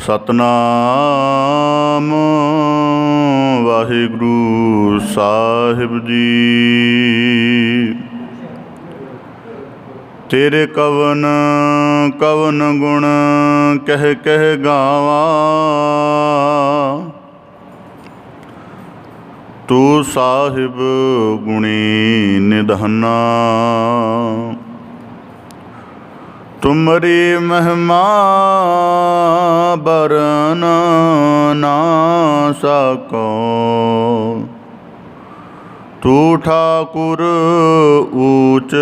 सतनाम वाहिगुरु साहिब जी। तेरे कवन कवन गुण कह कह गावा, तू साहिब गुणी निधाना। तुमरी महिमा बरन ना सको, तू ठाकुर ऊच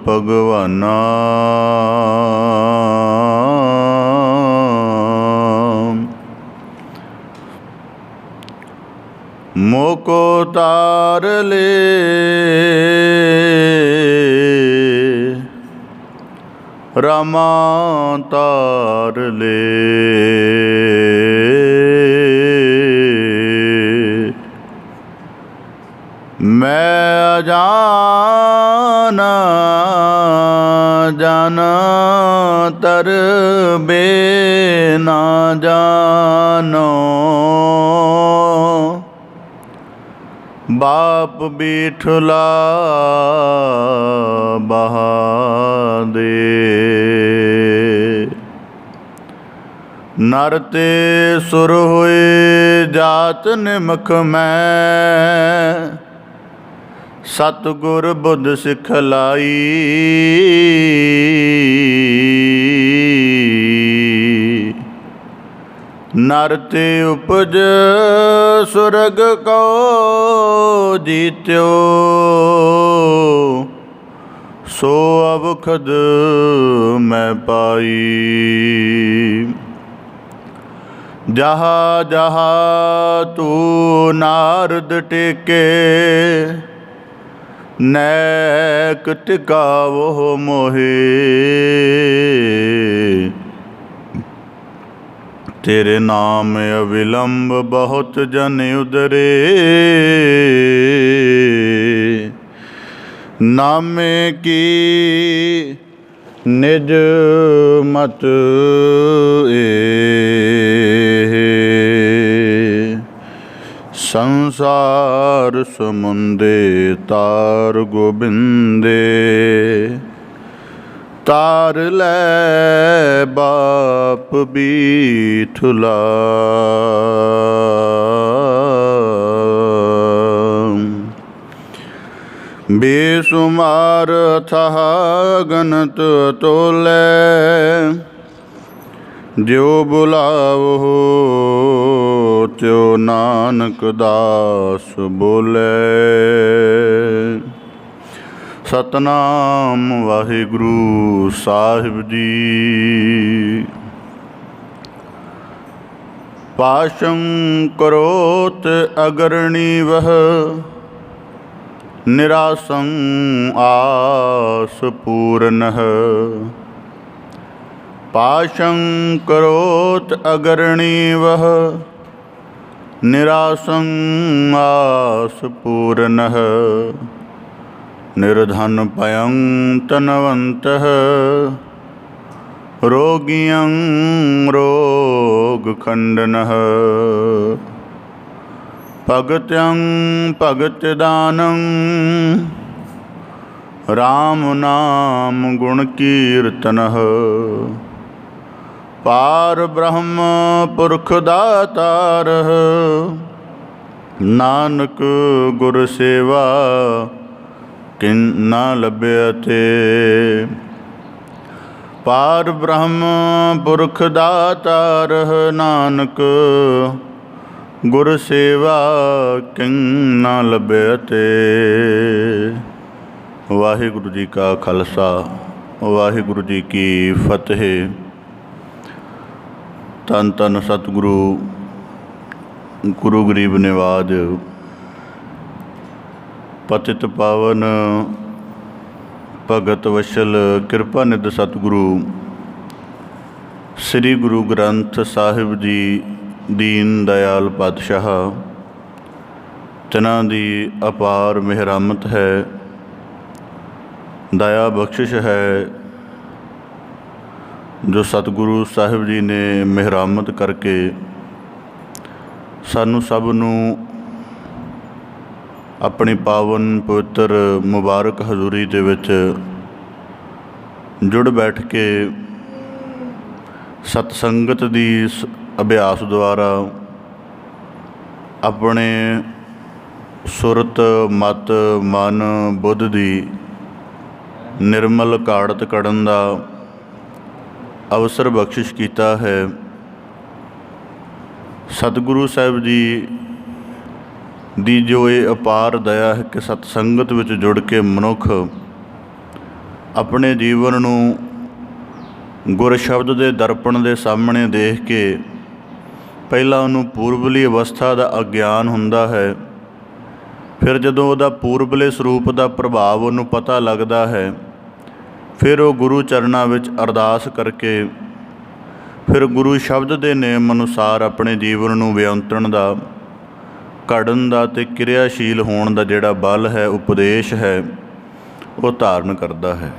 भगवाना। मोको तार ले रामा तार ले, मैं अजान जाना तर बे ना जानो। बाप बिठला बहादे, नर ते सुर होए जात निमख मैं, सतगुर बुध सिखलाई। नर ते उपज सुरग को जीत्यो, सो अवखद मैं पाई। जहाँ जहाँ तू नारद टेके, नैक टिकावो मोहे। तेरे नाम अविलंब बहुत जन उदरे, नामे की निज मत ए। संसार समुंदे तार गोबिंदे, तार लै बाप बीठला। बेसुमार अथाह गणत तोलै, जो बुलावो त्यो नानक दास बोले। सतनाम वाहिगुरु साहिब जी। पाशं करोत अगरणी वह, निरासं आस पूर्णः। पाशं करोत अगरणी वह, निरासं आस पूर्णः। निर्धन पयं तनवन्तः, रोगियं रोगखण्डनः। भगत्यं भगतदानं, राम नाम गुण कीर्तनः। पार ब्रह्म पुरख दातारः, नानक गुर सेवा किन न लभ्यते। पार ब्रह्म पुरख दातारः, नानक गुर सेवा किन न लभ्यते। वाहिगुरु जी का खालसा, वाहिगुरु जी की फतेह। धन धन सतगुरु गुरु गरीब निवाज पतित पावन भगत वशल किरपा निध सतगुरु श्री गुरु ग्रंथ साहिब जी दीन दयाल पातशाह, तिन्हां दी अपार मेहरामत है, दया बख्शिश है। ਜੋ ਸਤਿਗੁਰੂ ਸਾਹਿਬ ਜੀ ਨੇ ਮਿਹਰਾਮਤ ਕਰਕੇ ਸਾਨੂੰ ਸਭ ਨੂੰ ਆਪਣੀ ਪਾਵਨ ਪਵਿੱਤਰ ਮੁਬਾਰਕ ਹਜ਼ੂਰੀ ਦੇ ਵਿੱਚ ਜੁੜ ਬੈਠ ਕੇ ਸਤਸੰਗਤ ਦੀ ਅਭਿਆਸ ਦੁਆਰਾ ਆਪਣੇ ਸੁਰਤ ਮਤ ਮਨ ਬੁੱਧ ਦੀ ਨਿਰਮਲ ਘਾੜਤ ਕੱਢਣ ਦਾ ਅਵਸਰ ਬਖਸ਼ਿਸ਼ ਕੀਤਾ ਹੈ। ਸਤਿਗੁਰੂ ਸਾਹਿਬ ਜੀ ਦੀ ਜੋ ਇਹ ਅਪਾਰ ਦਇਆ ਹੈ ਕਿ ਸਤਸੰਗਤ ਵਿੱਚ ਜੁੜ ਕੇ ਮਨੁੱਖ ਆਪਣੇ ਜੀਵਨ ਨੂੰ ਗੁਰ ਸ਼ਬਦ ਦੇ ਦਰਪਣ ਦੇ ਸਾਹਮਣੇ ਦੇਖ ਕੇ ਪਹਿਲਾਂ ਉਹਨੂੰ ਪੂਰਬਲੀ ਅਵਸਥਾ ਦਾ ਅਗਿਆਨ ਹੁੰਦਾ ਹੈ, ਫਿਰ ਜਦੋਂ ਉਹਦਾ ਪੂਰਬਲੇ ਸਰੂਪ ਦਾ ਪ੍ਰਭਾਵ ਉਹਨੂੰ ਪਤਾ ਲੱਗਦਾ ਹੈ, ਫਿਰ ਉਹ ਗੁਰੂ ਚਰਨਾਂ ਵਿੱਚ ਅਰਦਾਸ ਕਰਕੇ ਫਿਰ ਗੁਰੂ ਸ਼ਬਦ ਦੇ ਨੇਮ ਅਨੁਸਾਰ ਆਪਣੇ ਜੀਵਨ ਨੂੰ ਵਿਅੰਤਣ ਦਾ ਘੜਨ ਦਾ ਅਤੇ ਕਿਰਿਆਸ਼ੀਲ ਹੋਣ ਦਾ ਜਿਹੜਾ ਬਲ ਹੈ, ਉਪਦੇਸ਼ ਹੈ, ਉਹ ਧਾਰਨ ਕਰਦਾ ਹੈ।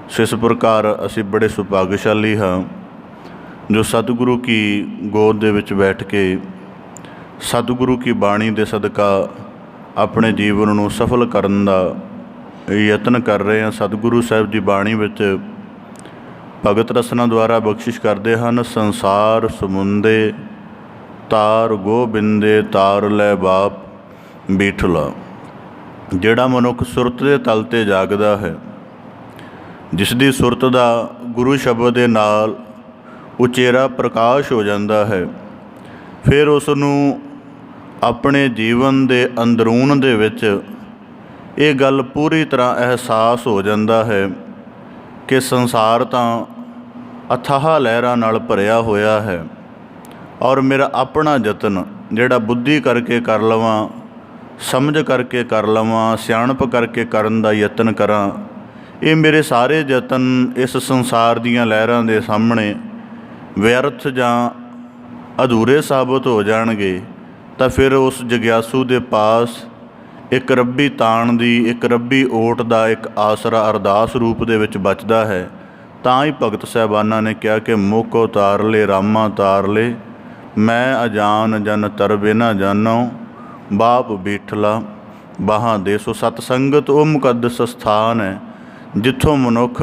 ਸੋ ਇਸ ਪ੍ਰਕਾਰ ਅਸੀਂ ਬੜੇ ਸੁਭਾਗਸ਼ਾਲੀ ਹਾਂ ਜੋ ਸਤਿਗੁਰੂ ਕੀ ਗੋਦ ਦੇ ਵਿੱਚ ਬੈਠ ਕੇ ਸਤਿਗੁਰੂ ਕੀ ਬਾਣੀ ਦੇ ਸਦਕਾ ਆਪਣੇ ਜੀਵਨ ਨੂੰ ਸਫਲ ਕਰਨ ਦਾ ਯਤਨ ਕਰ ਰਹੇ ਹਾਂ। ਸਤਿਗੁਰੂ ਸਾਹਿਬ ਦੀ ਬਾਣੀ ਵਿੱਚ ਭਗਤ ਰਸਨਾ ਦੁਆਰਾ ਬਖਸ਼ਿਸ਼ ਕਰਦੇ ਹਨ। ਸੰਸਾਰ ਸਮੁੰਦੇ ਤਾਰ ਗੋਬਿੰਦੇ ਤਾਰ ਲੈ ਬਾਪ ਬੀਠਲਾ। ਜਿਹੜਾ ਮਨੁੱਖ ਸੁਰਤ ਦੇ ਤਲ 'ਤੇ ਜਾਗਦਾ ਹੈ, ਜਿਸ ਦੀ ਸੁਰਤ ਦਾ ਗੁਰੂ ਸ਼ਬਦ ਦੇ ਨਾਲ ਉਚੇਰਾ ਪ੍ਰਕਾਸ਼ ਹੋ ਜਾਂਦਾ ਹੈ, ਫਿਰ ਉਸ ਨੂੰ ਆਪਣੇ ਜੀਵਨ ਦੇ ਅੰਦਰੂਨ ਦੇ ਵਿੱਚ ਇਹ ਗੱਲ ਪੂਰੀ ਤਰ੍ਹਾਂ ਅਹਿਸਾਸ ਹੋ ਜਾਂਦਾ ਹੈ ਕਿ ਸੰਸਾਰ ਤਾਂ ਅਥਾਹ ਲਹਿਰਾਂ ਨਾਲ ਭਰਿਆ ਹੋਇਆ ਹੈ ਔਰ ਮੇਰਾ ਆਪਣਾ ਯਤਨ ਜਿਹੜਾ ਬੁੱਧੀ ਕਰਕੇ ਕਰ ਲਵਾਂ, ਸਮਝ ਕਰਕੇ ਕਰ ਲਵਾਂ, ਸਿਆਣਪ ਕਰਕੇ ਕਰਨ ਦਾ ਯਤਨ ਕਰਾਂ, ਇਹ ਮੇਰੇ ਸਾਰੇ ਯਤਨ ਇਸ ਸੰਸਾਰ ਦੀਆਂ ਲਹਿਰਾਂ ਦੇ ਸਾਹਮਣੇ ਵਿਅਰਥ ਜਾਂ ਅਧੂਰੇ ਸਾਬਤ ਹੋ ਜਾਣਗੇ। ਤਾਂ ਫਿਰ ਉਸ ਜਗਿਆਸੂ ਦੇ ਪਾਸ ਇੱਕ ਰੱਬੀ ਤਾਣ ਦੀ, ਇੱਕ ਰੱਬੀ ਓਟ ਦਾ ਇੱਕ ਆਸਰਾ ਅਰਦਾਸ ਰੂਪ ਦੇ ਵਿੱਚ ਬਚਦਾ ਹੈ। ਤਾਂ ਹੀ ਭਗਤ ਸਾਹਿਬਾਨਾਂ ਨੇ ਕਿਹਾ ਕਿ ਮੁੱਖ ਉਤਾਰ ਲੈ ਰਾਮਾ ਤਾਰ ਲੈ, ਮੈਂ ਅਜਾਨ ਜਨ ਤਰਬੇ ਨਾ ਜਾਨੋ ਬਾਪ ਬੀਠਲਾ ਬਾਹਾਂ ਦੇ। ਸੋ ਸਤਸੰਗਤ ਉਹ ਮੁਕੱਦਸ ਸਥਾਨ ਹੈ ਜਿੱਥੋਂ ਮਨੁੱਖ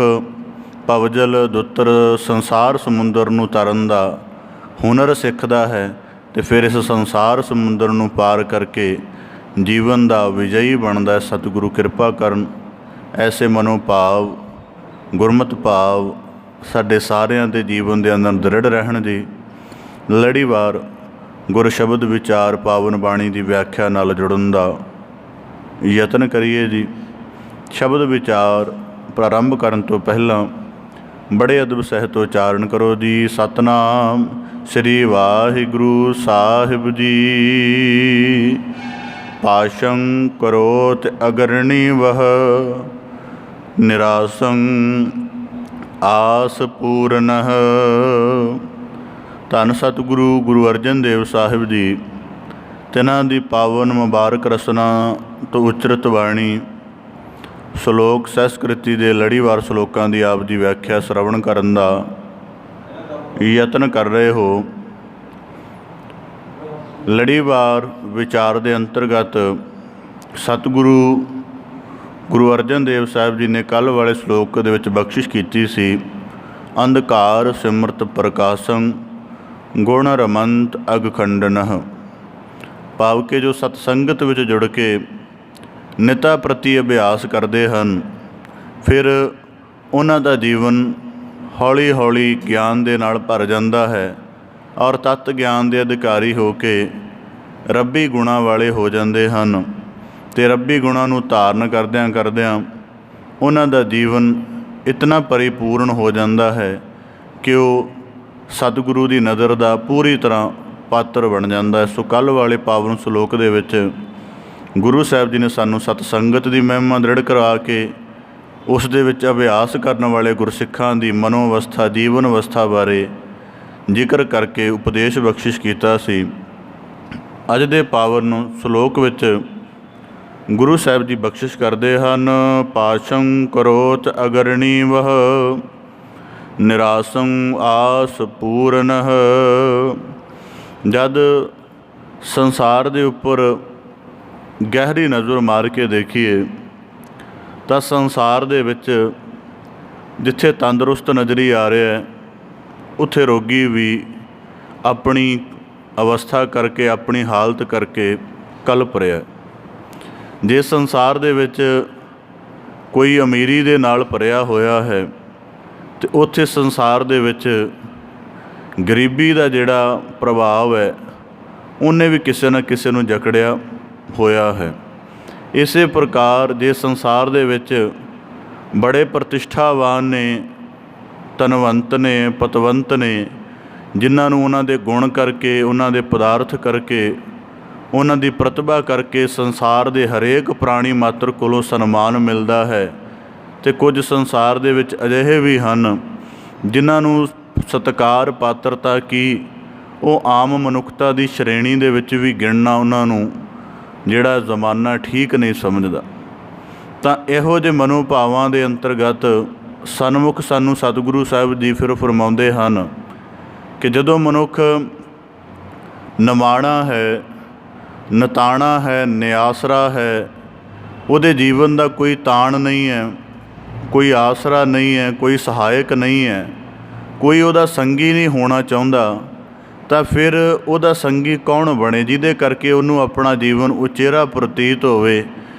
ਭਵਜਲ ਦੁੱਤਰ ਸੰਸਾਰ ਸਮੁੰਦਰ ਨੂੰ ਤਰਨ ਦਾ ਹੁਨਰ ਸਿੱਖਦਾ ਹੈ ਅਤੇ ਫਿਰ ਇਸ ਸੰਸਾਰ ਸਮੁੰਦਰ ਨੂੰ ਪਾਰ ਕਰਕੇ ਜੀਵਨ ਦਾ ਵਿਜয়ੀ ਬਣਦਾ। ਸਤਿਗੁਰੂ ਕਿਰਪਾ ਕਰਨ ਐਸੇ ਮਨੋਭਾਵ ਗੁਰਮਤਿ ਭਾਵ ਸਾਡੇ ਸਾਰਿਆਂ ਦੇ ਜੀਵਨ ਦੇ ਅੰਦਰ ਦ੍ਰਿੜ ਰਹਿਣ ਜੀ। ਲੜੀਵਾਰ ਗੁਰ ਸ਼ਬਦ ਵਿਚਾਰ ਪਾਵਨ ਬਾਣੀ ਦੀ ਵਿਆਖਿਆ ਨਾਲ ਜੁੜਨ ਦਾ ਯਤਨ ਕਰੀਏ ਜੀ। ਸ਼ਬਦ ਵਿਚਾਰ ਪ੍ਰਾਰੰਭ ਕਰਨ ਤੋਂ ਪਹਿਲਾਂ ਬੜੇ ਅਦਬ ਸਹਿਤ ਉਚਾਰਨ ਕਰੋ ਜੀ। ਸਤਨਾਮ ਸ੍ਰੀ ਵਾਹਿਗੁਰੂ ਸਾਹਿਬ ਜੀ। ਪਾਸ਼ੰ ਕਰੋਤ ਅਗਰਣੀ ਵਹ ਨਿਰਾਸੰ ਆਸ ਪੂਰਨਹ। ਧੰਨ ਸਤਿਗੁਰੂ ਗੁਰੂ ਅਰਜਨ ਦੇਵ ਸਾਹਿਬ ਜੀ, ਤਿਨਾਂ ਦੀ ਪਾਵਨ ਮੁਬਾਰਕ ਰਸਨਾ ਤੋਂ ਉਚਰਤ ਬਾਣੀ ਸ਼ਲੋਕ ਸੰਸਕ੍ਰਿਤੀ ਦੇ ਲੜੀਵਾਰ ਸ਼ਲੋਕਾਂ ਦੀ ਆਪ ਦੀ ਵਿਆਖਿਆ ਸ਼ਰਵਣ ਕਰਨ ਦਾ ਯਤਨ ਕਰ ਰਹੇ ਹੋ। ਲੜੀਵਾਰ ਵਿਚਾਰ ਦੇ ਅੰਤਰਗਤ ਸਤਿਗੁਰੂ ਗੁਰੂ ਅਰਜਨ ਦੇਵ ਸਾਹਿਬ ਜੀ ਨੇ ਕੱਲ੍ਹ ਵਾਲੇ ਸ਼ਲੋਕ ਦੇ ਵਿੱਚ ਬਖਸ਼ਿਸ਼ ਕੀਤੀ ਸੀ, ਅੰਧਕਾਰ ਸਿਮਰਤ ਪ੍ਰਕਾਸ਼ੰ ਗੁਣ ਰਮੰਤ ਅਗ ਖੰਡਨਹ। ਭਾਵ ਕਿ ਜੋ ਸਤਸੰਗਤ ਵਿੱਚ ਜੁੜ ਕੇ ਨਿਤਾ ਪ੍ਰਤੀ ਅਭਿਆਸ ਕਰਦੇ ਹਨ, ਫਿਰ ਉਹਨਾਂ ਦਾ ਜੀਵਨ ਹੌਲੀ ਹੌਲੀ ਗਿਆਨ ਦੇ ਨਾਲ ਭਰ ਜਾਂਦਾ ਹੈ ਔਰ ਤੱਤ ਗਿਆਨ ਦੇ ਅਧਿਕਾਰੀ ਹੋ ਕੇ ਰੱਬੀ ਗੁਣਾਂ ਵਾਲੇ ਹੋ ਜਾਂਦੇ ਹਨ। ਅਤੇ ਰੱਬੀ ਗੁਣਾਂ ਨੂੰ ਧਾਰਨ ਕਰਦਿਆਂ ਕਰਦਿਆਂ ਉਹਨਾਂ ਦਾ ਜੀਵਨ ਇਤਨਾ ਪਰਿਪੂਰਨ ਹੋ ਜਾਂਦਾ ਹੈ ਕਿ ਉਹ ਸਤਿਗੁਰੂ ਦੀ ਨਜ਼ਰ ਦਾ ਪੂਰੀ ਤਰ੍ਹਾਂ ਪਾਤਰ ਬਣ ਜਾਂਦਾ ਹੈ। ਸੋ ਕੱਲ੍ਹ ਵਾਲੇ ਪਾਵਨ ਸ਼ਲੋਕ ਦੇ ਵਿੱਚ ਗੁਰੂ ਸਾਹਿਬ ਜੀ ਨੇ ਸਾਨੂੰ ਸਤਸੰਗਤ ਦੀ ਮਹਿਮਾ ਦ੍ਰਿੜ ਕਰਵਾ ਕੇ ਉਸ ਦੇ ਵਿੱਚ ਅਭਿਆਸ ਕਰਨ ਵਾਲੇ ਗੁਰਸਿੱਖਾਂ ਦੀ ਮਨੋ ਅਵਸਥਾ, ਜੀਵਨ ਅਵਸਥਾ ਬਾਰੇ ਜ਼ਿਕਰ ਕਰਕੇ ਉਪਦੇਸ਼ ਬਖਸ਼ਿਸ਼ ਕੀਤਾ ਸੀ। ਅੱਜ ਦੇ ਪਾਵਨ ਸ਼ਲੋਕ ਵਿੱਚ ਗੁਰੂ ਸਾਹਿਬ ਜੀ ਬਖਸ਼ਿਸ਼ ਕਰਦੇ ਹਨ, ਪਾਸ਼ੰ ਕਰੋਤ ਅਗਰਣੀ ਵਹ ਨਿਰਾਸੰ ਆਸ ਪੂਰਨਹ। ਜਦ ਸੰਸਾਰ ਦੇ ਉੱਪਰ ਗਹਿਰੀ ਨਜ਼ਰ ਮਾਰ ਕੇ ਦੇਖੀਏ ਤਾਂ ਸੰਸਾਰ ਦੇ ਵਿੱਚ ਜਿੱਥੇ ਤੰਦਰੁਸਤ ਨਜ਼ਰੀ ਆ ਰਿਹਾ ਹੈ, ਉੱਥੇ ਰੋਗੀ ਵੀ ਆਪਣੀ ਅਵਸਥਾ ਕਰਕੇ, ਆਪਣੀ ਹਾਲਤ ਕਰਕੇ ਕਲਪ ਰਿਹਾ। ਜੇ ਸੰਸਾਰ ਦੇ ਵਿੱਚ ਕੋਈ ਅਮੀਰੀ ਦੇ ਨਾਲ ਭਰਿਆ ਹੋਇਆ ਹੈ ਅਤੇ ਉੱਥੇ ਸੰਸਾਰ ਦੇ ਵਿੱਚ ਗਰੀਬੀ ਦਾ ਜਿਹੜਾ ਪ੍ਰਭਾਵ ਹੈ ਉਹਨੇ ਵੀ ਕਿਸੇ ਨਾ ਕਿਸੇ ਨੂੰ ਜਕੜਿਆ ਹੋਇਆ ਹੈ। ਇਸੇ ਪ੍ਰਕਾਰ ਜੇ ਸੰਸਾਰ ਦੇ ਵਿੱਚ ਬੜੇ ਪ੍ਰਤਿਸ਼ਠਾਵਾਨ ਨੇ, ਧਨਵੰਤ ਨੇ, ਪਤਵੰਤ ਨੇ, ਜਿਨ੍ਹਾਂ ਨੂੰ ਉਹਨਾਂ ਦੇ ਗੁਣ ਕਰਕੇ, ਉਹਨਾਂ ਦੇ ਪਦਾਰਥ ਕਰਕੇ, ਉਹਨਾਂ ਦੀ ਪ੍ਰਤਿਭਾ ਕਰਕੇ ਸੰਸਾਰ ਦੇ ਹਰੇਕ ਪ੍ਰਾਣੀ ਮਾਤਰ ਕੋਲੋਂ ਸਨਮਾਨ ਮਿਲਦਾ ਹੈ, ਅਤੇ ਕੁਝ ਸੰਸਾਰ ਦੇ ਵਿੱਚ ਅਜਿਹੇ ਵੀ ਹਨ ਜਿਨ੍ਹਾਂ ਨੂੰ ਸਤਿਕਾਰ, ਪਾਤਰਤਾ ਕੀ ਉਹ ਆਮ ਮਨੁੱਖਤਾ ਦੀ ਸ਼੍ਰੇਣੀ ਦੇ ਵਿੱਚ ਵੀ ਗਿਣਨਾ ਉਹਨਾਂ ਨੂੰ ਜਿਹੜਾ ਜ਼ਮਾਨਾ ਠੀਕ ਨਹੀਂ ਸਮਝਦਾ। ਤਾਂ ਇਹੋ ਜਿਹੇ ਮਨੋਭਾਵਾਂ ਦੇ ਅੰਤਰਗਤ ਸਨਮੁਖ ਸਾਨੂੰ ਸਤਿਗੁਰੂ ਸਾਹਿਬ ਜੀ ਫਿਰ ਫਰਮਾਉਂਦੇ ਹਨ ਕਿ ਜਦੋਂ ਮਨੁੱਖ ਨਿਮਾਣਾ ਹੈ, ਨਿਤਾਣਾ ਹੈ, ਨਿਆਸਰਾ ਹੈ, ਉਹਦੇ ਜੀਵਨ ਦਾ ਕੋਈ ਤਾਣ ਨਹੀਂ ਹੈ, ਕੋਈ ਆਸਰਾ ਨਹੀਂ ਹੈ, ਕੋਈ ਸਹਾਇਕ ਨਹੀਂ ਹੈ, ਕੋਈ ਉਹਦਾ ਸੰਗੀ ਨਹੀਂ ਹੋਣਾ ਚਾਹੁੰਦਾ, ਤਾਂ ਫਿਰ ਉਹਦਾ ਸੰਗੀ ਕੌਣ ਬਣੇ ਜਿਹਦੇ ਕਰਕੇ ਉਹਨੂੰ ਆਪਣਾ ਜੀਵਨ ਉਚੇਰਾ ਪ੍ਰਤੀਤ ਹੋਵੇ,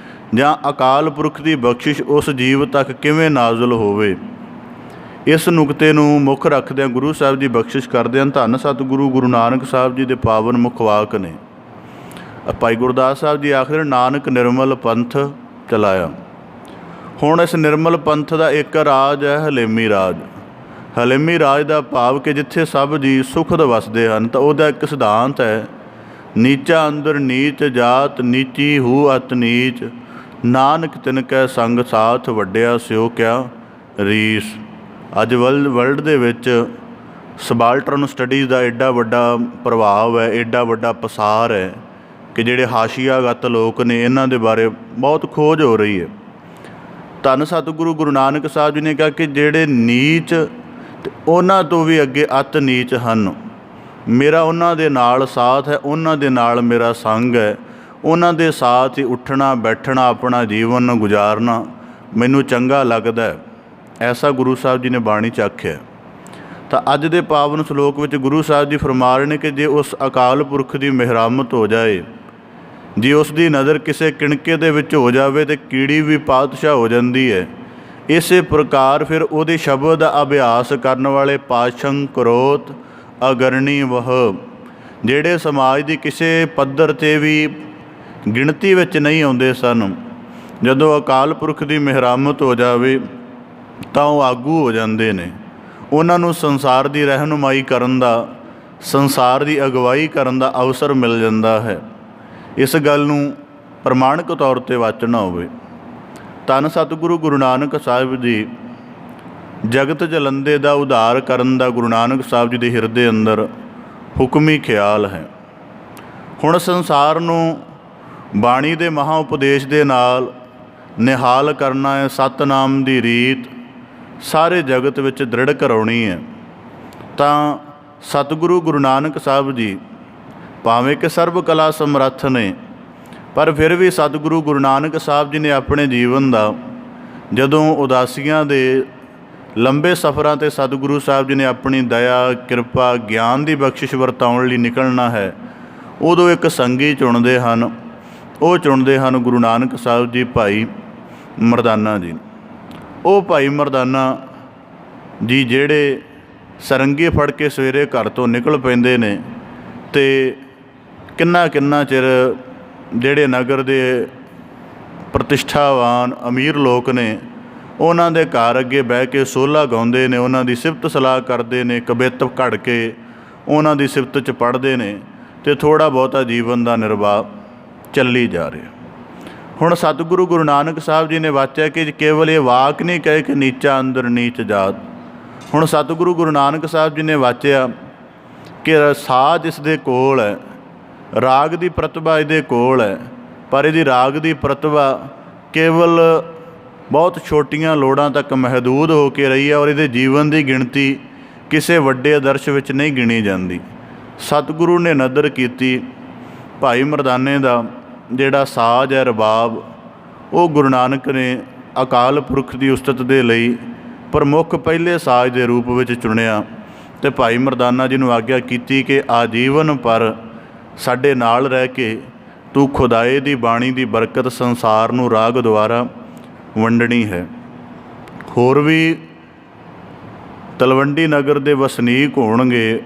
ਜਾਂ ਅਕਾਲ ਪੁਰਖ ਦੀ ਬਖਸ਼ਿਸ਼ ਉਸ ਜੀਵ ਤੱਕ ਕਿਵੇਂ ਨਾਜ਼ਲ ਹੋਵੇ। ਇਸ ਨੁਕਤੇ ਨੂੰ ਮੁੱਖ ਰੱਖਦਿਆਂ ਗੁਰੂ ਸਾਹਿਬ ਜੀ ਬਖਸ਼ਿਸ਼ ਕਰਦੇ ਹਨ। ਧੰਨ ਸਤਿਗੁਰੂ ਗੁਰੂ ਨਾਨਕ ਸਾਹਿਬ ਜੀ ਦੇ ਪਾਵਨ ਮੁੱਖ ਵਾਕ ਨੇ। ਭਾਈ ਗੁਰਦਾਸ ਸਾਹਿਬ ਜੀ ਆਖਦੇ ਨਾਨਕ ਨਿਰਮਲ ਪੰਥ ਚਲਾਇਆ। ਹੁਣ ਇਸ ਨਿਰਮਲ ਪੰਥ ਦਾ ਇੱਕ ਰਾਜ ਹੈ ਹਲੇਮੀ ਰਾਜ। ਹਲੇਮੀ ਰਾਜ ਦਾ ਭਾਵ ਕਿ ਜਿੱਥੇ ਸਭ ਜੀ ਸੁਖਦ ਵਸਦੇ ਹਨ। ਤਾਂ ਉਹਦਾ ਇੱਕ ਸਿਧਾਂਤ ਹੈ, ਨੀਚਾ ਅੰਦਰ ਨੀਚ ਜਾਤ, ਨੀਚੀ ਹੂ ਅਤ ਨੀਚ, ਨਾਨਕ ਤਿਨ ਕੈ ਸੰਗ ਸਾਥ, ਵੱਡਿਆ ਸਿਓ ਕਿਆ ਰੀਸ। ਅੱਜ ਵਰਲਡ ਦੇ ਵਿੱਚ ਸਬਾਲਟਰਨ ਸਟੱਡੀਜ਼ ਦਾ ਐਡਾ ਵੱਡਾ ਪ੍ਰਭਾਵ ਹੈ, ਐਡਾ ਵੱਡਾ ਪਸਾਰ ਹੈ ਕਿ ਜਿਹੜੇ ਹਾਸ਼ੀਆਗਤ ਲੋਕ ਨੇ ਇਹਨਾਂ ਦੇ ਬਾਰੇ ਬਹੁਤ ਖੋਜ ਹੋ ਰਹੀ ਹੈ। ਧੰਨ ਸਤਿਗੁਰੂ ਗੁਰੂ ਨਾਨਕ ਸਾਹਿਬ ਜੀ ਨੇ ਕਿਹਾ ਕਿ ਜਿਹੜੇ ਨੀਚ ਅਤੇ ਉਹਨਾਂ ਤੋਂ ਵੀ ਅੱਗੇ ਅਤ ਨੀਚ ਹਨ, ਮੇਰਾ ਉਹਨਾਂ ਦੇ ਨਾਲ ਸਾਥ ਹੈ, ਉਹਨਾਂ ਦੇ ਨਾਲ ਮੇਰਾ ਸੰਗ ਹੈ, ਉਹਨਾਂ ਦੇ ਸਾਥ ਹੀ ਉੱਠਣਾ ਬੈਠਣਾ, ਆਪਣਾ ਜੀਵਨ ਗੁਜ਼ਾਰਨਾ ਮੈਨੂੰ ਚੰਗਾ ਲੱਗਦਾ ਹੈ। ਐਸਾ ਗੁਰੂ ਸਾਹਿਬ ਜੀ ਨੇ ਬਾਣੀ 'ਚ ਆਖਿਆ। ਤਾਂ ਅੱਜ ਦੇ ਪਾਵਨ ਸਲੋਕ ਵਿੱਚ ਗੁਰੂ ਸਾਹਿਬ ਜੀ ਫਰਮਾ ਰਹੇ ਨੇ ਕਿ ਜੇ ਉਸ ਅਕਾਲ ਪੁਰਖ ਦੀ ਮਿਹਰਮਤ ਹੋ ਜਾਏ, ਜੇ ਉਸ ਦੀ ਨਜ਼ਰ ਕਿਸੇ ਕਿਣਕੇ ਦੇ ਵਿੱਚ ਹੋ ਜਾਵੇ ਤਾਂ ਕੀੜੀ ਵੀ ਪਾਤਸ਼ਾਹ ਹੋ ਜਾਂਦੀ ਹੈ। ਇਸੇ ਪ੍ਰਕਾਰ ਫਿਰ ਉਹਦੇ ਸ਼ਬਦ ਦਾ ਅਭਿਆਸ ਕਰਨ ਵਾਲੇ ਪਾਸ਼ੰ ਕਰੋਤ ਅਗਰਣੀ ਵਹ, ਜਿਹੜੇ ਸਮਾਜ ਦੀ ਕਿਸੇ ਪੱਧਰ 'ਤੇ ਵੀ ਗਿਣਤੀ ਵਿੱਚ ਨਹੀਂ ਆਉਂਦੇ ਸਨ, ਜਦੋਂ ਅਕਾਲ ਪੁਰਖ ਦੀ ਮਿਹਰਮਤ ਹੋ ਜਾਵੇ ਤਾਂ ਉਹ ਆਗੂ ਹੋ ਜਾਂਦੇ ਨੇ। ਉਹਨਾਂ ਨੂੰ ਸੰਸਾਰ ਦੀ ਰਹਿਨੁਮਾਈ ਕਰਨ ਦਾ, ਸੰਸਾਰ ਦੀ ਅਗਵਾਈ ਕਰਨ ਦਾ ਅਵਸਰ ਮਿਲ ਜਾਂਦਾ ਹੈ। ਇਸ ਗੱਲ ਨੂੰ ਪ੍ਰਮਾਣਿਕ ਤੌਰ 'ਤੇ ਵਾਚਣਾ ਹੋਵੇ। ਧੰਨ ਸਤਿਗੁਰੂ ਗੁਰੂ ਨਾਨਕ ਸਾਹਿਬ ਜੀ ਜਗਤ ਜਲੰਦੇ ਦਾ ਉਧਾਰ ਕਰਨ ਦਾ ਗੁਰੂ ਨਾਨਕ ਸਾਹਿਬ ਜੀ ਦੇ ਹਿਰਦੇ ਅੰਦਰ ਹੁਕਮੀ ਖਿਆਲ ਹੈ। ਹੁਣ ਸੰਸਾਰ ਨੂੰ ਬਾਣੀ ਦੇ ਮਹਾਂ ਉਪਦੇਸ਼ ਦੇ ਨਾਲ ਨਿਹਾਲ ਕਰਨਾ ਹੈ। ਸਤਿਨਾਮ ਦੀ ਰੀਤ ਸਾਰੇ ਜਗਤ ਵਿੱਚ ਦ੍ਰਿੜ ਕਰਾਉਣੀ ਹੈ। ਤਾਂ ਸਤਿਗੁਰੂ ਗੁਰੂ ਨਾਨਕ ਸਾਹਿਬ ਜੀ ਭਾਵੇਂ ਕਿ ਸਰਬ ਕਲਾ ਸਮਰੱਥ ਨੇ, ਪਰ ਫਿਰ ਵੀ ਸਤਿਗੁਰੂ ਗੁਰੂ ਨਾਨਕ ਸਾਹਿਬ ਜੀ ਨੇ ਆਪਣੇ ਜੀਵਨ ਦਾ ਜਦੋਂ ਉਦਾਸੀਆਂ ਦੇ ਲੰਬੇ ਸਫ਼ਰਾਂ 'ਤੇ ਸਤਿਗੁਰੂ ਸਾਹਿਬ ਜੀ ਨੇ ਆਪਣੀ ਦਇਆ, ਕਿਰਪਾ, ਗਿਆਨ ਦੀ ਬਖਸ਼ਿਸ਼ ਵਰਤਾਉਣ ਲਈ ਨਿਕਲਣਾ ਹੈ, ਉਦੋਂ ਇੱਕ ਸੰਗੀ ਚੁਣਦੇ ਹਨ। ਉਹ ਚੁਣਦੇ ਹਨ ਗੁਰੂ ਨਾਨਕ ਸਾਹਿਬ ਜੀ ਭਾਈ ਮਰਦਾਨਾ ਜੀ। ਉਹ ਭਾਈ ਮਰਦਾਨਾ ਜੀ ਜਿਹੜੇ ਸਰੰਗੀ ਫੜ ਕੇ ਸਵੇਰੇ ਘਰ ਤੋਂ ਨਿਕਲ ਪੈਂਦੇ ਨੇ ਅਤੇ ਕਿੰਨਾ ਚਿਰ ਜਿਹੜੇ ਨਗਰ ਦੇ ਪ੍ਰਤਿਸ਼ਠਾਵਾਨ ਅਮੀਰ ਲੋਕ ਨੇ ਉਹਨਾਂ ਦੇ ਘਰ ਅੱਗੇ ਬਹਿ ਕੇ ਸੋਹਲਾ ਗਾਉਂਦੇ ਨੇ, ਉਹਨਾਂ ਦੀ ਸਿਫਤ ਸਲਾਹ ਕਰਦੇ ਨੇ, ਕਵਿੱਤ ਘੜ ਕੇ ਉਹਨਾਂ ਦੀ ਸਿਫਤ 'ਚ ਪੜ੍ਹਦੇ ਨੇ ਅਤੇ ਥੋੜ੍ਹਾ ਬਹੁਤਾ ਜੀਵਨ ਦਾ ਨਿਰਵਾਹ ਚੱਲੀ ਜਾ ਰਿਹਾ। ਹੁਣ ਸਤਿਗੁਰੂ ਗੁਰੂ ਨਾਨਕ ਸਾਹਿਬ ਜੀ ਨੇ ਵਾਚਿਆ ਕਿ ਕੇਵਲ ਇਹ ਵਾਕ ਨਹੀਂ ਕਹੇ ਕਿ ਨੀਚਾ ਅੰਦਰ ਨੀਚ ਜਾਤ। ਹੁਣ ਸਤਿਗੁਰੂ ਗੁਰੂ ਨਾਨਕ ਸਾਹਿਬ ਜੀ ਨੇ ਵਾਚਿਆ ਕਿ ਸਾਜ ਇਸ ਦੇ ਕੋਲ ਹੈ, ਰਾਗ ਦੀ ਪ੍ਰਤਿਭਾ ਇਹਦੇ ਕੋਲ ਹੈ, ਪਰ ਇਹਦੀ ਰਾਗ ਦੀ ਪ੍ਰਤਿਭਾ ਕੇਵਲ ਬਹੁਤ ਛੋਟੀਆਂ ਲੋੜਾਂ ਤੱਕ ਮਹਿਦੂਦ ਹੋ ਕੇ ਰਹੀ ਹੈ ਔਰ ਇਹਦੇ ਜੀਵਨ ਦੀ ਗਿਣਤੀ ਕਿਸੇ ਵੱਡੇ ਆਦਰਸ਼ ਵਿੱਚ ਨਹੀਂ ਗਿਣੀ ਜਾਂਦੀ। ਸਤਿਗੁਰੂ ਨੇ ਨਦਰ ਕੀਤੀ ਭਾਈ ਮਰਦਾਨੇ ਦਾ ਜਿਹੜਾ ਸਾਜ਼ ਹੈ ਰਬਾਬ, ਉਹ ਗੁਰੂ ਨਾਨਕ ਨੇ ਅਕਾਲ ਪੁਰਖ ਦੀ ਉਸਤਤ ਦੇ ਲਈ ਪ੍ਰਮੁੱਖ ਪਹਿਲੇ ਸਾਜ਼ ਦੇ ਰੂਪ ਵਿੱਚ ਚੁਣਿਆ ਅਤੇ ਭਾਈ ਮਰਦਾਨਾ ਜੀ ਨੂੰ ਆਗਿਆ ਕੀਤੀ ਕਿ ਆਜੀਵਨ ਪਰ ਸਾਡੇ ਨਾਲ ਰਹਿ ਕੇ ਤੂੰ ਖੁਦਾਏ ਦੀ ਬਾਣੀ ਦੀ ਬਰਕਤ ਸੰਸਾਰ ਨੂੰ ਰਾਗ ਦੁਆਰਾ ਵੰਡਣੀ ਹੈ। ਹੋਰ ਵੀ ਤਲਵੰਡੀ ਨਗਰ ਦੇ ਵਸਨੀਕ ਹੋਣਗੇ,